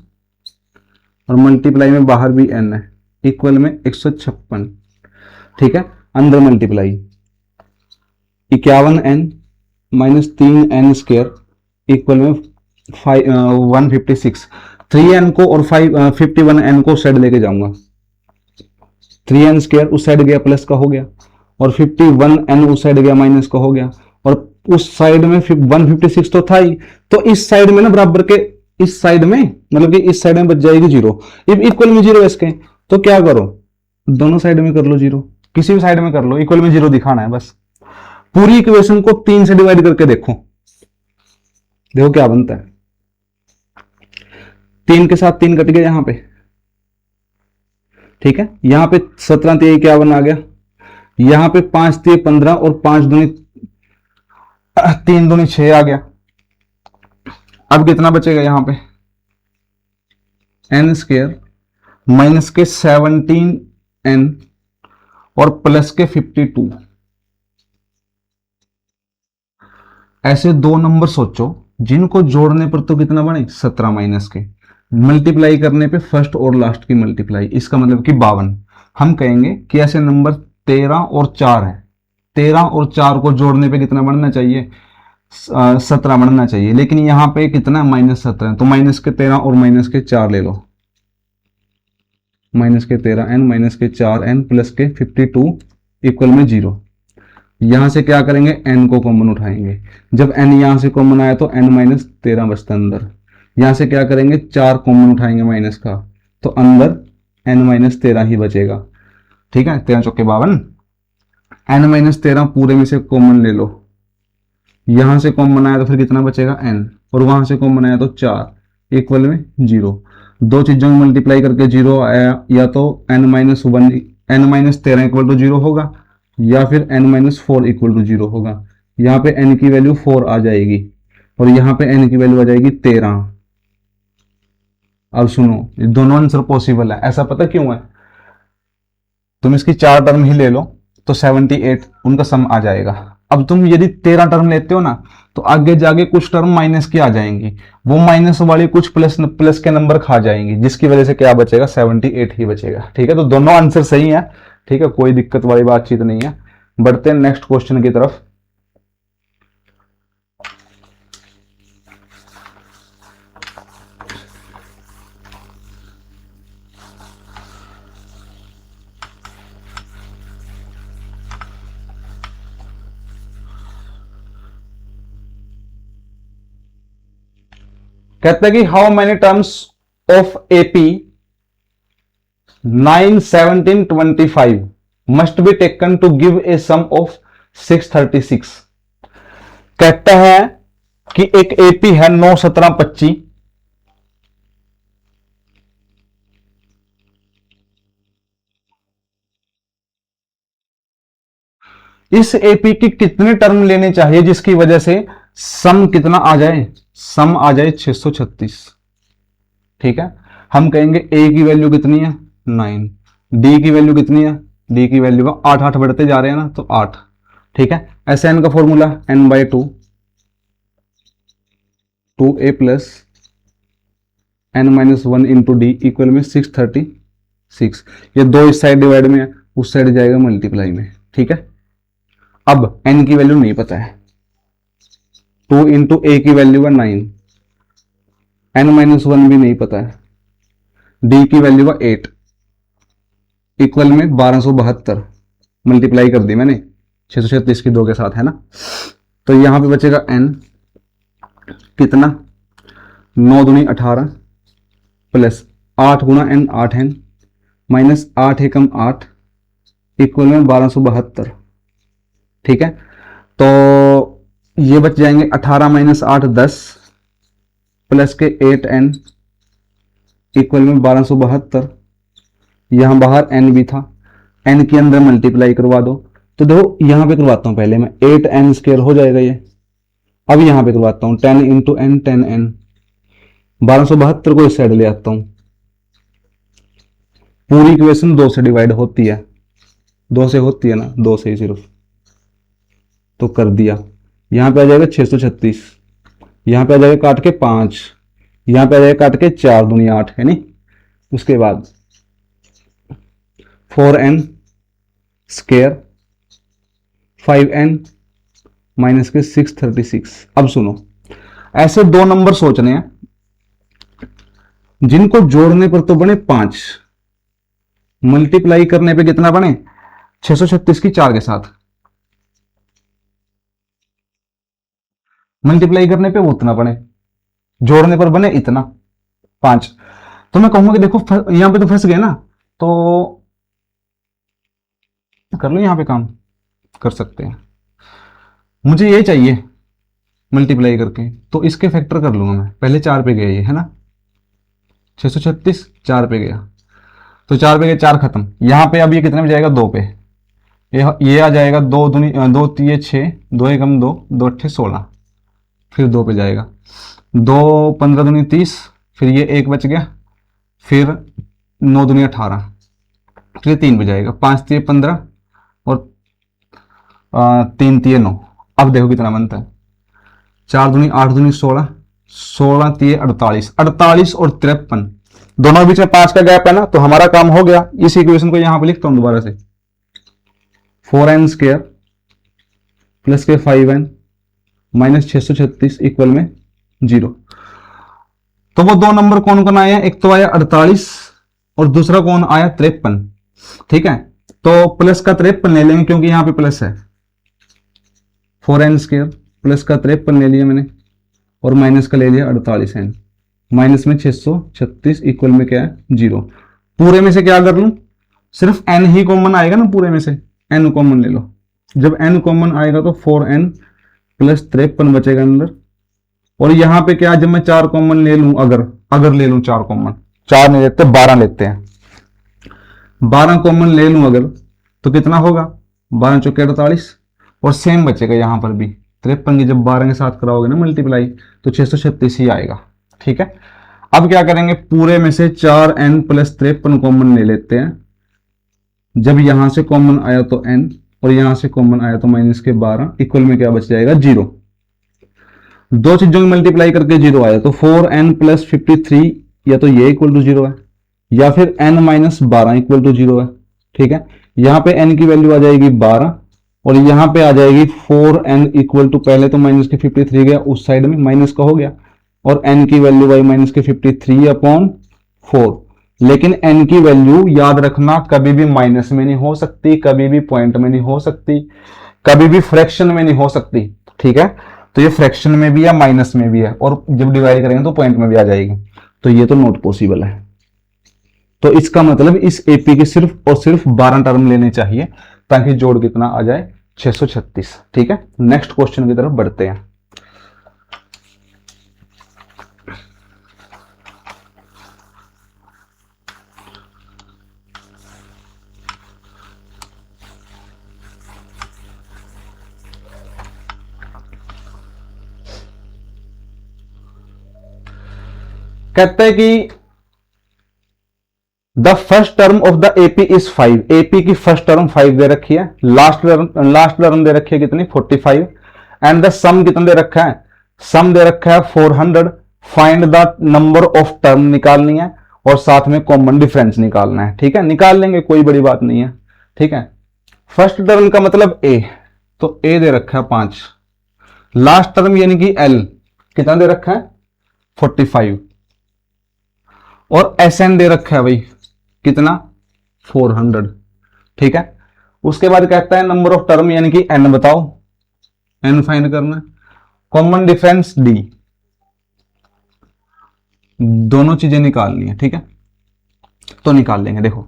और मल्टीप्लाई में बाहर भी n है, इक्वल में 156। ठीक है, अंदर मल्टीप्लाई 51n - 3n² इक्वल में 156, 3n को और 51n को उस साइड लेके जाऊंगा, 3n स्क्वायर उस साइड गया प्लस का हो गया, और 51n उस साइड गया माइनस का हो गया, और उस साइड में 156 तो था ही, तो इस साइड में ना बराबर के इस साइड में, मतलब कि इस साइड में बच जाएगी जीरो, इक्वल में जीरो इसके, तो क्या करो दोनों साइड में कर लो जीरो, किसी भी साइड में कर लो, इक्वल में जीरो दिखाना है बस। पूरी इक्वेशन को 3 से डिवाइड करके देखो, देखो क्या बनता है। 3 के साथ 3 कट गया यहां पे, ठीक है, यहां पे 17 3 51 आ गया, यहां पे 5 3 15 और 5 दूनी 3 दूनी 6 आ गया। अब कितना बचेगा यहां पे, n स्क्वायर माइनस के 17n और प्लस के 52। ऐसे दो नंबर सोचो जिनको जोड़ने पर तो कितना बने 17 माइनस के, मल्टीप्लाई करने पे फर्स्ट और लास्ट की मल्टीप्लाई, इसका मतलब कि 52। हम कहेंगे कि ऐसे नंबर 13 और 4 है, 13 और 4 को जोड़ने पे कितना बनना चाहिए, 17 बनना चाहिए, लेकिन यहां पे कितना -17, तो माइनस के 13 और माइनस के 4 ले लो, माइनस के 13n माइनस के 4n प्लस के 52 इक्वल में 0। यहां से क्या करेंगे, n को कॉमन उठाएंगे, जब n यहां से कॉमन आया तो n माइनस 13 बचता अंदर, यहां से क्या करेंगे 4 कॉमन उठाएंगे माइनस का, तो अंदर n माइनस 13 ही बचेगा, ठीक है, 13 चौके 52, n माइनस 13 पूरे में से कॉमन ले लो, यहां से कॉमन आया तो फिर कितना बचेगा n, और वहां से कॉमन आया तो 4 इक्वल में 0। दो चीजों में मल्टीप्लाई करके 0 आया, या तो n minus 1 n minus 13 equal to 0 होगा, या फिर n माइनस 4 इक्वल टू 0 होगा। यहाँ पे n की वैल्यू 4 आ जाएगी और यहाँ पे n की वैल्यू आ जाएगी 13। अब सुनो, ये दोनों आंसर पॉसिबल है, ऐसा पता क्यों है, तुम इसकी 4 टर्म ही ले लो तो 78 उनका सम आ जाएगा। अब तुम यदि 13 टर्म लेते हो ना, तो आगे जाके कुछ टर्म माइनस की आ जाएंगी, वो माइनस वाली कुछ प्लस के नंबर खा जाएंगी, जिसकी वजह से क्या बचेगा 78 ही बचेगा, ठीक है। तो दोनों आंसर सही है, ठीक है, कोई दिक्कत वाली बातचीत नहीं है। बढ़ते हैं नेक्स्ट क्वेश्चन की तरफ। कहते हैं कि how many terms of AP 9 17 25 must be taken to give a sum of 636। कहता है कि एक एपी है 9 17 25, इस एपी की कितने टर्म लेने चाहिए जिसकी वजह से सम कितना आ जाए, सम आ जाए 636, ठीक है। हम कहेंगे ए की वैल्यू कितनी है 9, डी की वैल्यू कितनी है, डी की वैल्यू का 8 8 बढ़ते जा रहे हैं ना, तो 8, ठीक है। ऐसे एन का formula n/2 2a plus n-1 into D equal में 636। ये दो इस साइड डिवाइड में है, उस साइड जाएगा मल्टीप्लाई में, ठीक है। अब n की वैल्यू नहीं पता है, 2 इंटू ए की वैल्यू का 9, n-1 भी नहीं पता है, डी की वैल्यू का 8 इक्वल में 1272 मल्टीप्लाई कर दी मैंने 636 की 2 के साथ, है ना। तो यहां पे बचेगा n कितना 9 दूनी 18 प्लस 8 गुना n 8n माइनस 8 एकम 8 इक्वल में 1272, ठीक है। तो ये बच जाएंगे 18 माइनस 8 10 प्लस के 8n इक्वल में 1272। यहां बाहर n भी था, n के अंदर मल्टीप्लाई करवा दो, तो देखो यहां पे करवाता हूं पहले मैं, 8n स्क्वायर हो जाएगा ये। अब यहां पे करवाता हूं 10 इंटू n 10n, 1272 को इस साइड ले आता हूं। पूरी इक्वेशन 2 से डिवाइड होती है, 2 से होती है ना, 2 से ही सिर्फ, तो कर दिया। यहां पे आ जाएगा 636, यहां पे आ जाएगा काट के 5, यहां पे आ जाएगा काट के 4 दूनी 8, है नहीं। उसके बाद 4n स्क्वायर 5n माइनस के 636। अब सुनो, ऐसे दो नंबर सोचने हैं जिनको जोड़ने पर तो बने 5, मल्टीप्लाई करने पे कितना बने 636 की 4 के साथ, मल्टीप्लाई करने पे वो उतना बने, जोड़ने पर बने इतना 5। तो मैं कहूंगा कि देखो यहां पे तो फंस गए ना, तो कर लो यहां पे काम कर सकते हैं। मुझे ये चाहिए मल्टीप्लाई करके, तो इसके फैक्टर कर लूंगा मैं। पहले 4 पे गया ये है ना, 636 4 पे गया, तो 4 पे गया 4 खत्म। यहां पे अब ये कितने में जाएगा 2 पे, ये आ जाएगा 2 दूनी 2 3 6, 2 एकम 2, 2 अट्ठे 16, फिर 2 पे जाएगा, 2 15 दूनी 30, फिर ये 1 बच गया, फिर 9 दूनी 18, फिर 3 पे जाएगा, 5 3 15 और 3 3 9। अब देखो कितना बनता है, 4 दूनी 8 दूनी 16, 16 3 48, 48 और 53, दोनों बीच में 5 का गैप है ना, तो हमारा काम हो गया। इस इक्वेशन को यहां पे लिखता हूं दोबारा से, 4n स्क्वायर प्लस के 5n माइनस 636 इक्वल में 0। तो वो दो नंबर कौन कौन आया, एक तो आया 48 और दूसरा कौन आया 53। ठीक है, तो प्लस का 53 ले लेंगे क्योंकि यहां पे प्लस है, 4n स्क्वायर प्लस का 53 ले लिया मैंने और माइनस का ले लिया 48n, माइनस में 636 इक्वल में क्या है 0। पूरे में से क्या कर लूं, सिर्फ n ही कॉमन आएगा ना, पूरे में से n कॉमन ले लो। जब n कॉमन आएगा तो 4n प्लस 53 बचेगा अंदर, और यहां पे क्या, जब मैं 4 कॉमन ले लूं, अगर ले लूं 4 कॉमन, 4 नहीं लेते 12 लेते हैं, 12 कॉमन ले लूं अगर, तो कितना होगा 12 चौके 48, और सेम बचेगा यहां पर भी 53 की जब 12 के साथ कराओगे ना मल्टीप्लाई, तो 636 ही आएगा। ठीक है, अब क्या करेंगे, पूरे में से 4n प्लस 53 कॉमन ले लेते हैं। जब यहां से कॉमन आया तो n और यहां से कॉमन आया तो माइनस के 12 इक्वल में क्या बच जाएगा 0। दो चीजों की मल्टीप्लाई करके 0 आया, तो 4n प्लस 53 या तो ये इक्वल टू 0 है, या फिर n माइनस 12 इक्वल टू 0 है। ठीक है, यहां पे n की वैल्यू आ जाएगी 12 और यहां पे आ जाएगी 4n इक्वल टू, पहले तो माइनस के 53 गया उस साइड में, माइनस का हो गया, और n की वैल्यू बाई माइनस के 53 अपॉन 4। लेकिन n की वैल्यू याद रखना कभी भी माइनस में नहीं हो सकती, कभी भी पॉइंट में नहीं हो सकती, कभी भी फ्रैक्शन में नहीं हो सकती। ठीक है, तो ये फ्रैक्शन में भी या माइनस में भी है, और जब डिवाइड करेंगे तो पॉइंट में भी आ जाएगी, तो ये तो नॉट पॉसिबल है। तो इसका मतलब इस एपी के सिर्फ और सिर्फ 12 टर्म लेने चाहिए ताकि जोड़ कितना आ जाए 636। ठीक है, नेक्स्ट क्वेश्चन की तरफ बढ़ते हैं। कहते हैं कि the first term of the AP is 5। AP की फर्स्ट टर्म 5 दे रखी है, लास्ट टर्म दे रखी है कितनी 45, एंड द सम कितना दे रखा है, सम दे रखा है 400। Find the number of term निकालनी है और साथ में कॉमन डिफरेंस निकालना है। ठीक है, निकाल लेंगे, कोई बड़ी बात नहीं है। ठीक है, फर्स्ट टर्म का मतलब ए, तो ए दे रखा है 5, लास्ट टर्म यानी कि एल कितना दे रखा है 45, और एस एन दे रखा है भाई कितना 400। ठीक है, उसके बाद कहता है नंबर ऑफ टर्म यानी कि एन बताओ, एन फाइंड करना है, कॉमन डिफरेंस डी, दोनों चीजें निकालनी है। ठीक है, तो निकाल लेंगे। देखो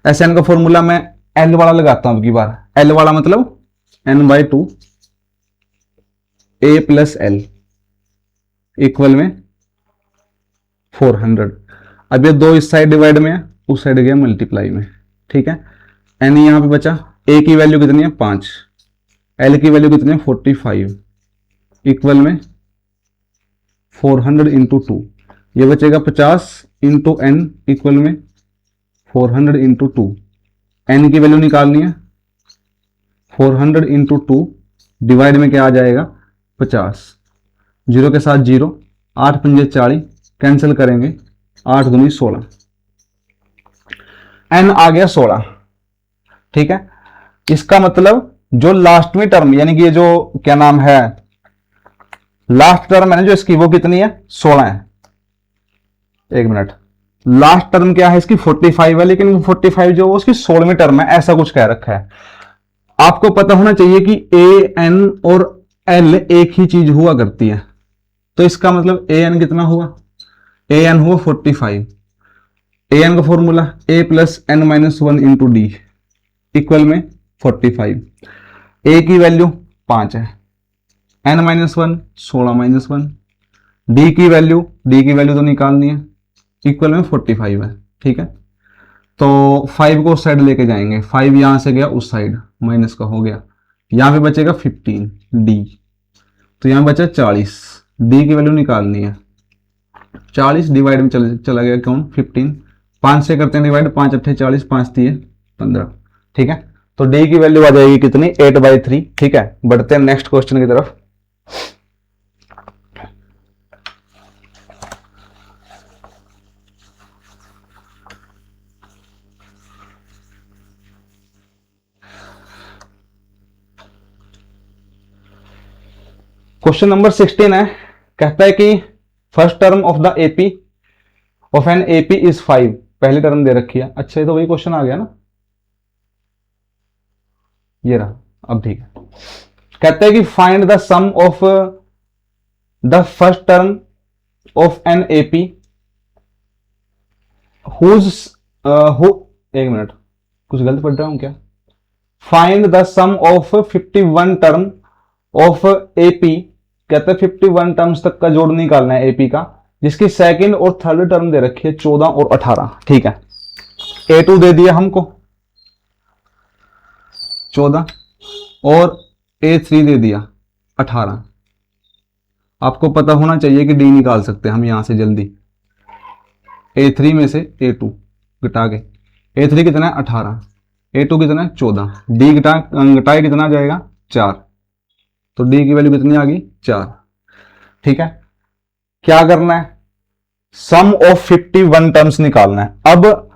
एस एन का फॉर्मूला मैं एल वाला लगाता हूं अब की बार, एल वाला मतलब N by 2 A plus L equal में 400। अब ये दो इस साइड डिवाइड में है, उस साइड गया मल्टीप्लाई में। ठीक है, एन यहां पे बचा, ए की वैल्यू कितनी है 5, एल की वैल्यू कितनी है 45 इक्वल में 400 इंटू 2, ये बचेगा 50 इंटू एन इक्वल में 400 इंटू 2। एन की वैल्यू निकालनी है, 400 इंटू 2 डिवाइड में क्या आ जाएगा 50, जीरो के साथ जीरो, 8 पंजे 40 कैंसिल करेंगे, 8 दूनी 16, एन आ गया 16। ठीक है, इसका मतलब जो लास्ट में टर्म यानी कि ये जो क्या नाम है लास्ट टर्म है ना जो इसकी, वो कितनी है? 16 है। एक मिनट, लास्ट टर्म क्या है इसकी? 45 है, लेकिन वो 45 जो उसकी 16वीं टर्म है, ऐसा कुछ कह रखा है। आपको पता होना चाहिए कि ए एन और एल एक ही चीज हुआ करती है, तो इसका मतलब ए एन कितना हुआ? ए एन हुआ 45। ए एन का formula A plus N minus one into D equal में 45। ए की वैल्यू 5 है, N minus one 16 minus one, D की वैल्यू तो निकालनी है, इक्वल में 45 है। ठीक है, तो 5 को उस साइड लेके जाएंगे, 5 यहां से गया उस साइड, माइनस का हो गया, यहां पे बचेगा 15 डी, तो यहां बचा 40। डी की वैल्यू निकालनी है, 40 डिवाइड में चला गया कौन? 15। 5 से करते हैं डिवाइड, 5 अट्ठे 40, 5 दिए 15। ठीक है, तो डी की वैल्यू आ जाएगी कितनी? 8/3। ठीक है, बढ़ते हैं नेक्स्ट क्वेश्चन की तरफ। क्वेश्चन नंबर 16 है, कहता है कि first term of the AP of an AP is 5। पहली टर्म दे रखी है। अच्छा, ये तो वही क्वेश्चन आ गया ना, ये रहा, अब ठीक है। कहता है कि find the sum of the first term of an AP whose एक मिनट, कुछ गलत पढ़ रहा हूं क्या? Find the sum of 51 term of AP. कहते हैं 51 टर्म्स तक का जोड़ निकालना है एपी का, जिसकी सेकंड और थर्ड टर्म दे रखी है 14 और 18। ठीक है, A2 दे दिया हमको 14 और A3 दे दिया 18। आपको पता होना चाहिए कि डी निकाल सकते हैं हम यहां से जल्दी। A3 में से A2 घटा के, A3 कितना है? 18, A2 कितना है? 14, डी घटाए कितना जाएगा? 4, तो डी की वैल्यू कितनी आ गई? 4। ठीक है, क्या करना है? सम ऑफ 51 टर्म्स निकालना है। अब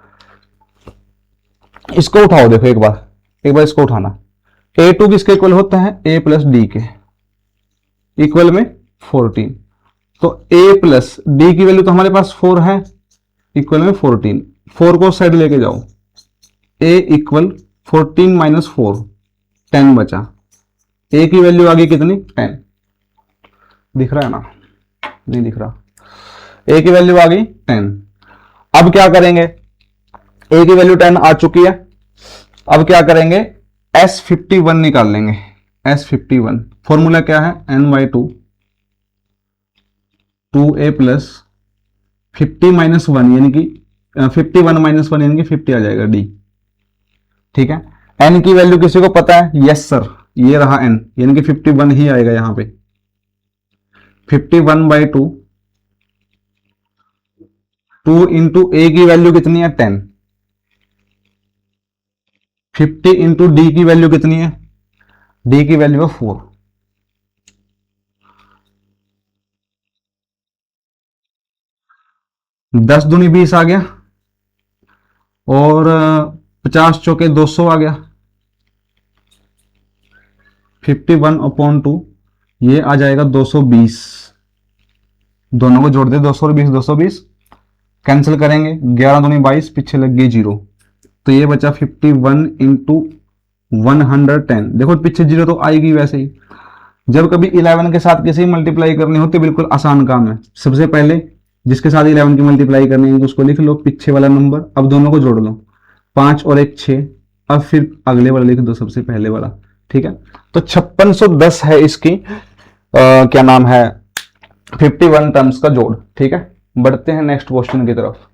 इसको उठाओ, देखो एक बार इसको उठाना। A2 किसके इक्वल होता है? A प्लस डी के, इक्वल में 14। तो A प्लस डी की वैल्यू तो हमारे पास 4 है, इक्वल में 14। 4 को साइड लेके जाओ, A इक्वल 14 माइनस 4, 10 बचा। ए की वैल्यू आ गई कितनी? 10। दिख रहा है ना? नहीं दिख रहा। ए की वैल्यू आ गई 10। अब क्या करेंगे? ए की वैल्यू 10 आ चुकी है। अब क्या करेंगे? S51 निकाल लेंगे। S51 फॉर्मूला क्या है? n/2 2a प्लस 50 माइनस 1 यानी कि 51 माइनस 1 यानी कि 50 आ जाएगा डी। ठीक है, n की वैल्यू किसी को पता है? यस सर, ये रहा n, यानी कि 51 ही आएगा यहां पे। 51/2, 2 इंटू ए की वैल्यू कितनी है? 10। 50 इंटू डी की वैल्यू कितनी है? डी की वैल्यू है 4। दस दूनी 20 आ गया, और 50 चौके 200 आ गया। 51/2 ये आ जाएगा 220। दोनों को जोड़ दे, 200 और 20, 220 कैंसिल करेंगे, 11 दूनी 22, पीछे लग गई 0, तो ये बचा 51 इंटू 110। देखो पीछे 0 तो आएगी वैसे ही। जब कभी 11 के साथ किसी मल्टीप्लाई करनी होती, बिल्कुल आसान काम है। सबसे पहले जिसके साथ 11 की मल्टीप्लाई करनी है उसको लिख लो पीछे वाला नंबर, अब दोनों को जोड़ लो, 5 और 1 6, अब फिर अगले वाला लिख दो सबसे पहले वाला। ठीक है, तो 5610 है इसकी क्या नाम है 51 टर्म्स का जोड़। ठीक है, बढ़ते हैं नेक्स्ट क्वेश्चन की तरफ।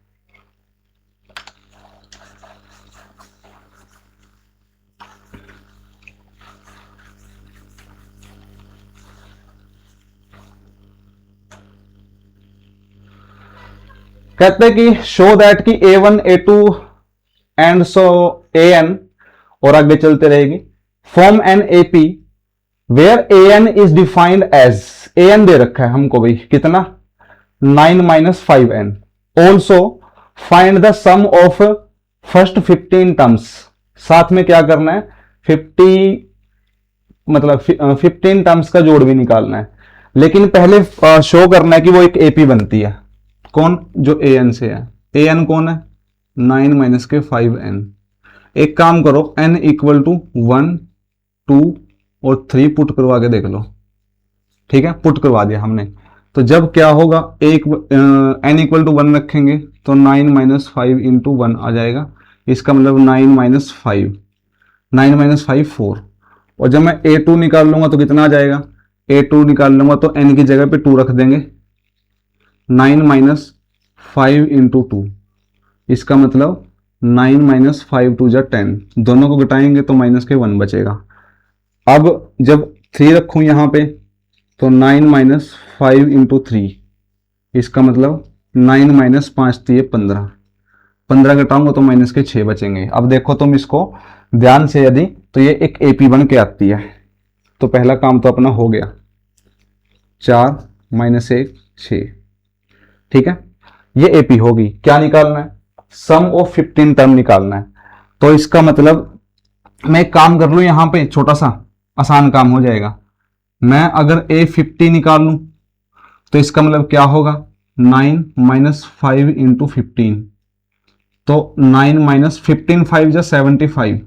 कहते हैं कि शो दैट कि A1 A2 and so AN, और आगे चलते रहेगी, form an AP where AN is defined as, AN दे रखा है हमको भाई कितना? 9 minus 5N। Also find the sum of first 15 terms. साथ में क्या करना है? 15 टर्म्स का जोड़ भी निकालना है। लेकिन पहले शो करना है कि वो एक एपी बनती है। कौन? जो ए एन से है। ए एन कौन है? 9 माइनस के 5n। एक काम करो, n इक्वल टू 1 2 और 3 पुट करवा के देख लो। ठीक है, पुट करवा दिया हमने। तो जब क्या होगा, एक n इक्वल टू 1 रखेंगे तो 9 माइनस 5 इंटू 1 आ जाएगा। इसका मतलब 9 माइनस 5, 9 माइनस 5 4। और जब मैं a2 निकाल लूंगा तो कितना आ जाएगा? a2 निकाल लूंगा तो n की जगह पे 2 रख देंगे। 9 माइनस 5 इंटू 2, इसका मतलब 9 माइनस 5 2 जा 10। दोनों को घटाएंगे तो माइनस के 1 बचेगा। अब जब 3 रखूं यहां पे तो 9 माइनस 5 इंटू 3, इसका मतलब 9 माइनस 5 दिए 15। 15 घटाऊंगा तो माइनस के 6 बचेंगे। अब देखो तुम इसको ध्यान से यदि, तो ये एक एपी बन के आती है। तो पहला काम तो अपना हो गया, 4 माइनस 1 6। ठीक है, ये एपी होगी। क्या निकालना है? सम ऑफ 15 टर्म निकालना है। तो इसका मतलब मैं एक काम कर लूं, यहां पे छोटा सा आसान काम हो जाएगा। मैं अगर A50 निकाल लूं तो इसका मतलब क्या होगा? 9 माइनस 5 इंटू 15। तो 9 माइनस 15 5 जा 75।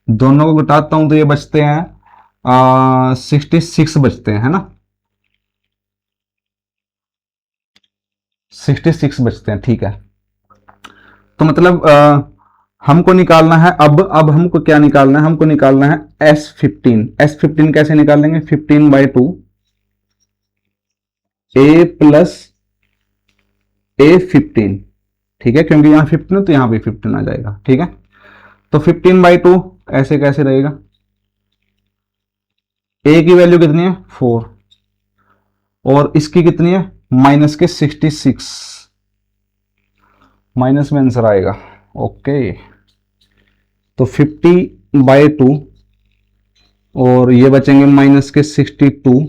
दोनों को घटाता हूं तो ये बचते हैं 66 बचते हैं, है ना? 66 बचते हैं। ठीक है, तो मतलब हमको निकालना है, अब हमको क्या निकालना है? हमको निकालना है S15। S15 कैसे निकालेंगे? 15/2 A प्लस A15। ठीक है, क्योंकि यहां 15 है तो यहां भी 15 आ जाएगा। ठीक है, तो 15/2 ऐसे कैसे रहेगा? A की वैल्यू कितनी है? 4, और इसकी कितनी है? माइनस के 66। माइनस में आंसर आएगा। ओके, तो 50/2 और ये बचेंगे माइनस के 62।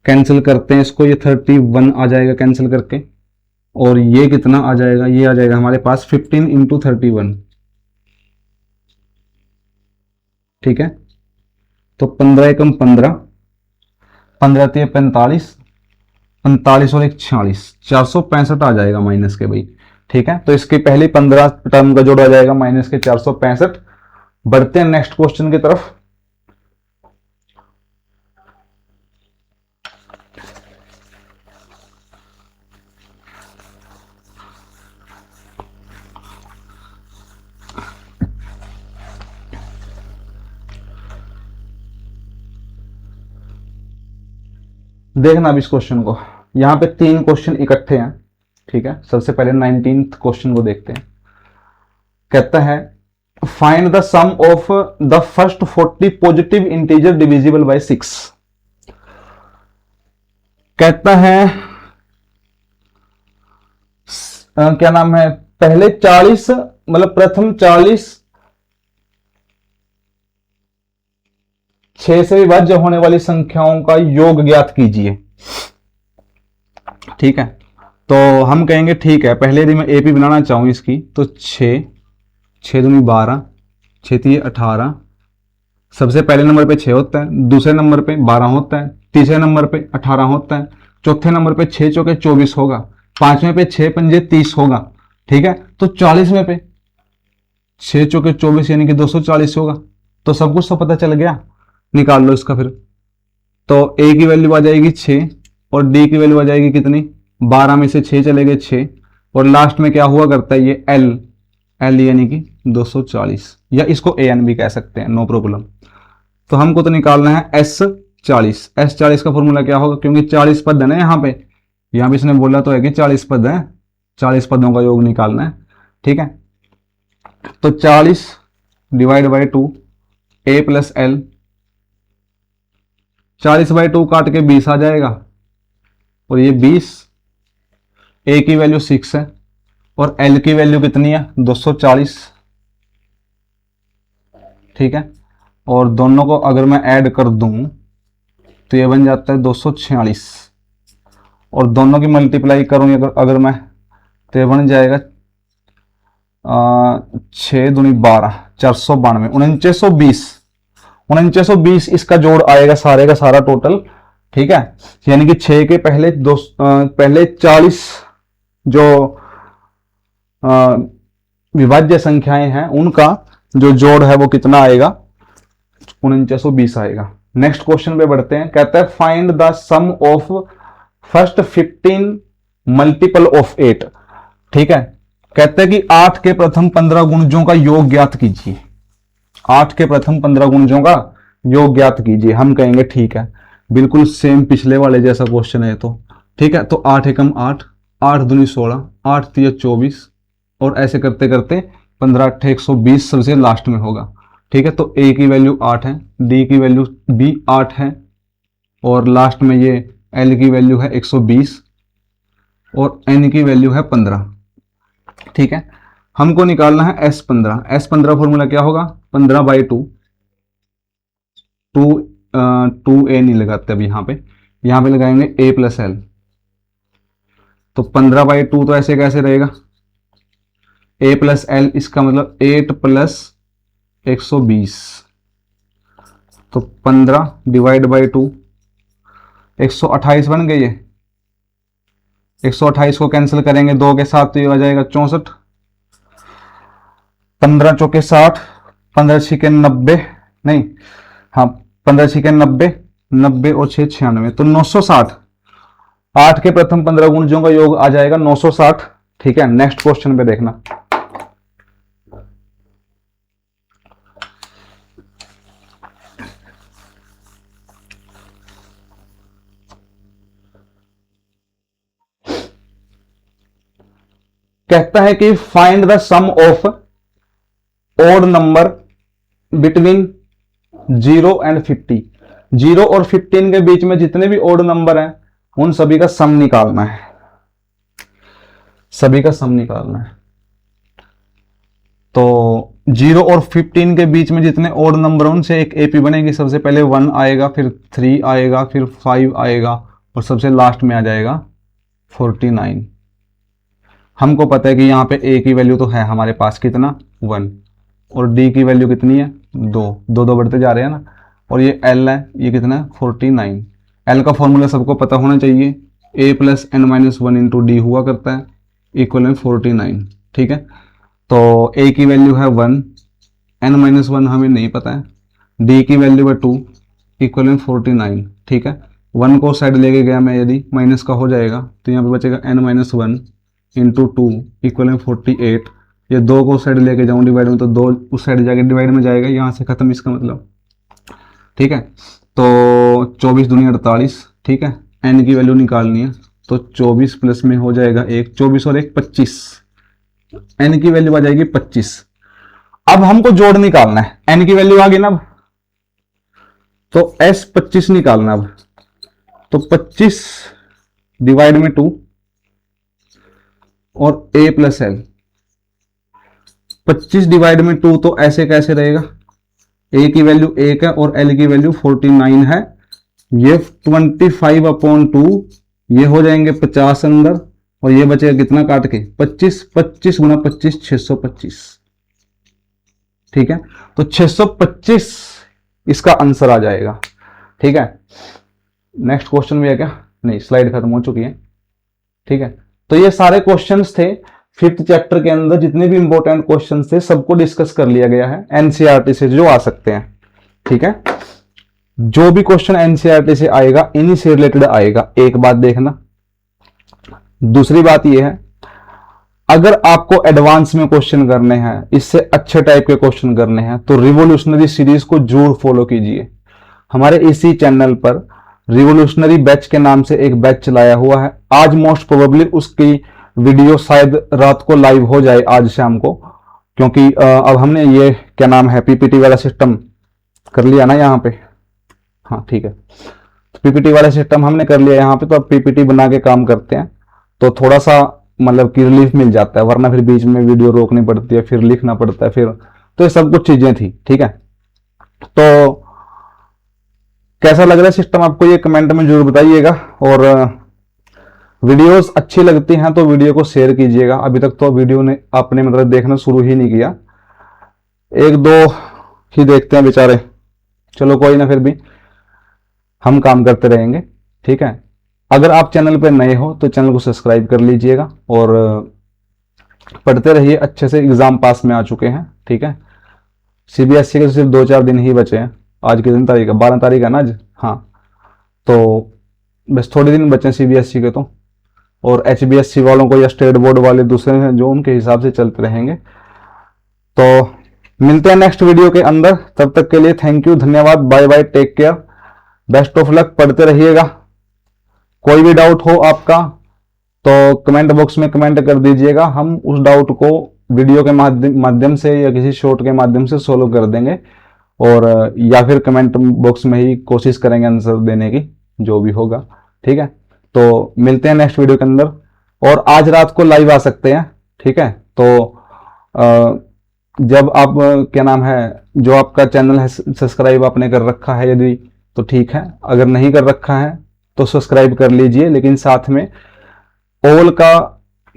कैंसिल करते हैं इसको, ये 31 आ जाएगा कैंसिल करके। और ये कितना आ जाएगा? ये आ जाएगा हमारे पास 15 इंटू 31। ठीक है, तो 15 एकम 15, 15 3 45, 45 और 1 46, 465 आ जाएगा माइनस के भाई। ठीक है, तो इसके पहले 15 टर्म का जोड़ आ जाएगा माइनस के 465। बढ़ते हैं नेक्स्ट क्वेश्चन की तरफ। देखना अब इस क्वेश्चन को, यहां पे 3 क्वेश्चन इकट्ठे हैं। ठीक है, सबसे पहले 19th क्वेश्चन को देखते हैं। कहता है find the sum of the first 40 positive integer divisible by 6। कहता है क्या नाम है, पहले 40 मतलब प्रथम 40 6 से विभाज्य होने वाली संख्याओं का योग ज्ञात कीजिए। ठीक है, तो हम कहेंगे ठीक है, पहले यदि मैं एपी बनाना चाहूं इसकी तो 6 6 दूनी 12, 6 3 18। सबसे पहले नंबर पे 6 होता है, दूसरे नंबर पे 12 होता है, तीसरे नंबर पे 18 होता है, चौथे नंबर पे 6 चौके 24 होगा, पांचवें पे 6 पंजे 30 होगा। ठीक है, तो 40वें पे 6 चौके 24 यानी कि 240 होगा। तो सब कुछ तो पता चल गया, निकाल लो इसका फिर। तो ए की वैल्यू आ जाएगी 6 और डी की वैल्यू आ जाएगी कितनी? 12 में से 6 चले गए 6, और लास्ट में क्या हुआ करता है? ये एल, एल यानी कि 240, या इसको ए एन भी कह सकते हैं, नो प्रॉब्लम। तो हमको तो निकालना है S40। S40 का फॉर्मूला क्या होगा? क्योंकि 40 पद है ना यहाँ पे, यहाँ भी इसने बोला तो है कि 40 पद है, 40 पदों का योग निकालना है। ठीक है, तो 40 divide by 2 A plus L, 40/2 काट के 20 आ जाएगा, और ये 20, ए की वैल्यू 6 है और एल की वैल्यू कितनी है? 240। ठीक है, और दोनों को अगर मैं ऐड कर दूं तो ये बन जाता है 246, और दोनों की मल्टीप्लाई करूं अगर मैं तो ये बन जाएगा 6 दूनी 12, 492, 4920। 4920 इसका जोड़ आएगा सारे का सारा टोटल, ठीक है, यानी कि 6 के पहले पहले 40 जो विभाज्य संख्याएं हैं उनका जो जोड़ है वो कितना आएगा, 4920 आएगा। नेक्स्ट क्वेश्चन पे बढ़ते हैं। कहता है find the sum of first 15 multiple of 8। ठीक है, कहते हैं कि 8 के प्रथम 15 गुणजों का योग ज्ञात कीजिए। 8 के प्रथम 15 गुणजों का योग ज्ञात कीजिए। हम कहेंगे ठीक है, बिल्कुल सेम पिछले वाले जैसा क्वेश्चन है तो ठीक है। तो 8 एकम 8, 8 दूनी 16, 8 तिया 24 और ऐसे करते करते 15 8 120 सबसे लास्ट में होगा। ठीक है, तो ए की वैल्यू 8 है, डी की वैल्यू भी 8 है और लास्ट में ये एल की वैल्यू है 120 और एन की वैल्यू है 15। ठीक है, हमको निकालना है S15। S15 फॉर्मूला क्या होगा, 15/2। 2a नहीं लगाते अब यहाँ पे लगाएंगे a + l। तो 15/2 तो ऐसे कैसे रहेगा, a + l, इसका मतलब 8 + 120। तो 15/2 128 बन गई है। 128 को कैंसिल करेंगे 2 के साथ तो ये आ जाएगा 64। 15 चौके 60, 15 छिके 90, नहीं हाँ 15 छिके 90, 90 और 6 96, तो 960। 8 के प्रथम 15 गुणजों का योग आ जाएगा 960। ठीक है, नेक्स्ट क्वेश्चन पे देखना। कहता है कि find the sum of odd number between 0 and 50। 0 और 15 के बीच में जितने भी ओड नंबर हैं उन सभी का सम निकालना है, सभी का सम निकालना है। तो 0 और 15 के बीच में जितने ओड नंबर उनसे एक एपी बनेगी। सबसे पहले 1 आएगा, फिर 3 आएगा, फिर 5 आएगा और सबसे लास्ट में आ जाएगा 49। हमको पता है कि यहाँ पे ए की वैल्यू तो है हमारे पास कितना 1 और डी की वैल्यू कितनी है 2, 2 2 बढ़ते जा रहे हैं ना, और ये एल है, ये कितना है 49। एल का फॉर्मूला सबको पता होना चाहिए, a + n - 1 × d हुआ करता है, इक्वल है 49। ठीक है, तो a की वैल्यू है 1, n - 1 हमें नहीं पता है, d की वैल्यू है 2, इक्वल है 49। ठीक है, 1 को साइड लेके गया मैं, यदि माइनस का हो जाएगा तो यहाँ पे बचेगा n - 1 × 2 इक्वल है 48। ये 2 को साइड लेके जाऊँ डिवाइड में तो 2 उस साइड जाके डिवाइड में जाएगा, यहाँ से खत्म इसका मतलब। ठीक है, तो 24 दूनी 48। ठीक है, n की वैल्यू निकालनी है तो 24 प्लस में हो जाएगा 1, 24 और 1 25, n की वैल्यू आ जाएगी 25। अब हमको जोड़ निकालना है, n की वैल्यू आ गई ना अब, तो s 25 निकालना अब। तो 25 डिवाइड में 2 और a + l, 25 डिवाइड में 2 तो ऐसे कैसे रहेगा, a की वैल्यू 1 है और l की वैल्यू 49 है। ये 25/2, ये हो जाएंगे 50 अंदर और ये बचेगा कितना काट के 25, 25 × 25 625। ठीक है, तो 625 इसका आंसर आ जाएगा। ठीक है, नेक्स्ट क्वेश्चन भी है क्या, नहीं स्लाइड खत्म हो चुकी है। ठीक है, तो ये सारे क्वेश्चंस थे 5th चैप्टर के अंदर, जितने भी इंपॉर्टेंट क्वेश्चंस थे सबको डिस्कस कर लिया गया है एनसीईआरटी से जो आ सकते हैं। ठीक है, जो भी क्वेश्चन एनसीईआरटी से आएगा इन्हीं से रिलेटेड आएगा, एक बात देखना। दूसरी बात यह है, अगर आपको एडवांस में क्वेश्चन करने हैं, इससे अच्छे टाइप के क्वेश्चन करने हैं, तो रिवोल्यूशनरी सीरीज को जरूर फॉलो कीजिए। हमारे इसी चैनल पर रिवोल्यूशनरी बैच के नाम से एक बैच चलाया हुआ है। आज मोस्ट प्रोबेबली उसकी वीडियो शायद रात को लाइव हो जाए, आज शाम को, क्योंकि अब हमने ये क्या नाम है पीपीटी वाला सिस्टम कर लिया ना यहाँ पे। हाँ ठीक है, तो पीपीटी वाला सिस्टम हमने कर लिया यहाँ पे, तो अब पीपीटी बना के काम करते हैं तो थोड़ा सा मतलब कि रिलीफ मिल जाता है, वरना फिर बीच में वीडियो रोकनी पड़ती है, फिर लिखना पड़ता है, फिर तो ये सब कुछ चीजें थी। ठीक है, तो कैसा लग रहा है सिस्टम आपको, ये कमेंट में जरूर बताइएगा। और वीडियोस अच्छी लगती हैं तो वीडियो को शेयर कीजिएगा। अभी तक तो वीडियो ने आपने मतलब देखना शुरू ही नहीं किया, 1-2 ही देखते हैं बेचारे, चलो कोई ना, फिर भी हम काम करते रहेंगे। ठीक है। अगर आप चैनल पर नए हो तो चैनल को सब्सक्राइब कर लीजिएगा और पढ़ते रहिए, अच्छे से एग्जाम पास में आ चुके हैं। ठीक है, सीबीएसई के सिर्फ 2-4 दिन ही बचे हैं। आज कितनी तारीख है, 12 तारीख है ना आज। हाँ, तो बस थोड़े दिन बचे हैं सीबीएसई के तो, और एचबीएससी वालों को या स्टेट बोर्ड वाले दूसरे हैं जो, उनके हिसाब से चलते रहेंगे। तो मिलते हैं नेक्स्ट वीडियो के अंदर, तब तक के लिए थैंक यू, धन्यवाद, bye bye, take care, best of luck, पढ़ते रहिएगा। कोई भी डाउट हो आपका तो कमेंट बॉक्स में कमेंट कर दीजिएगा, हम उस डाउट को वीडियो के माध्यम से या किसी शॉर्ट के माध्यम से सोल्व कर देंगे, और या फिर कमेंट बॉक्स में ही कोशिश करेंगे आंसर देने की, जो भी होगा। ठीक है, तो मिलते हैं नेक्स्ट वीडियो के अंदर, और आज रात को लाइव आ सकते हैं। ठीक है, तो जब आप क्या नाम है, जो आपका चैनल है सब्सक्राइब आपने कर रखा है यदि, तो ठीक है, अगर नहीं कर रखा है तो सब्सक्राइब कर लीजिए, लेकिन साथ में ऑल का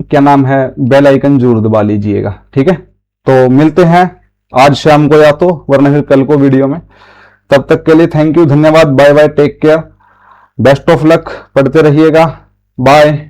क्या नाम है बेल आइकन जरूर दबा लीजिएगा। ठीक है, तो मिलते हैं आज शाम को या तो, वरना फिर कल को वीडियो में। तब तक के लिए थैंक यू, धन्यवाद, bye bye, take care, best of luck, पढ़ते रहिएगा, बाय।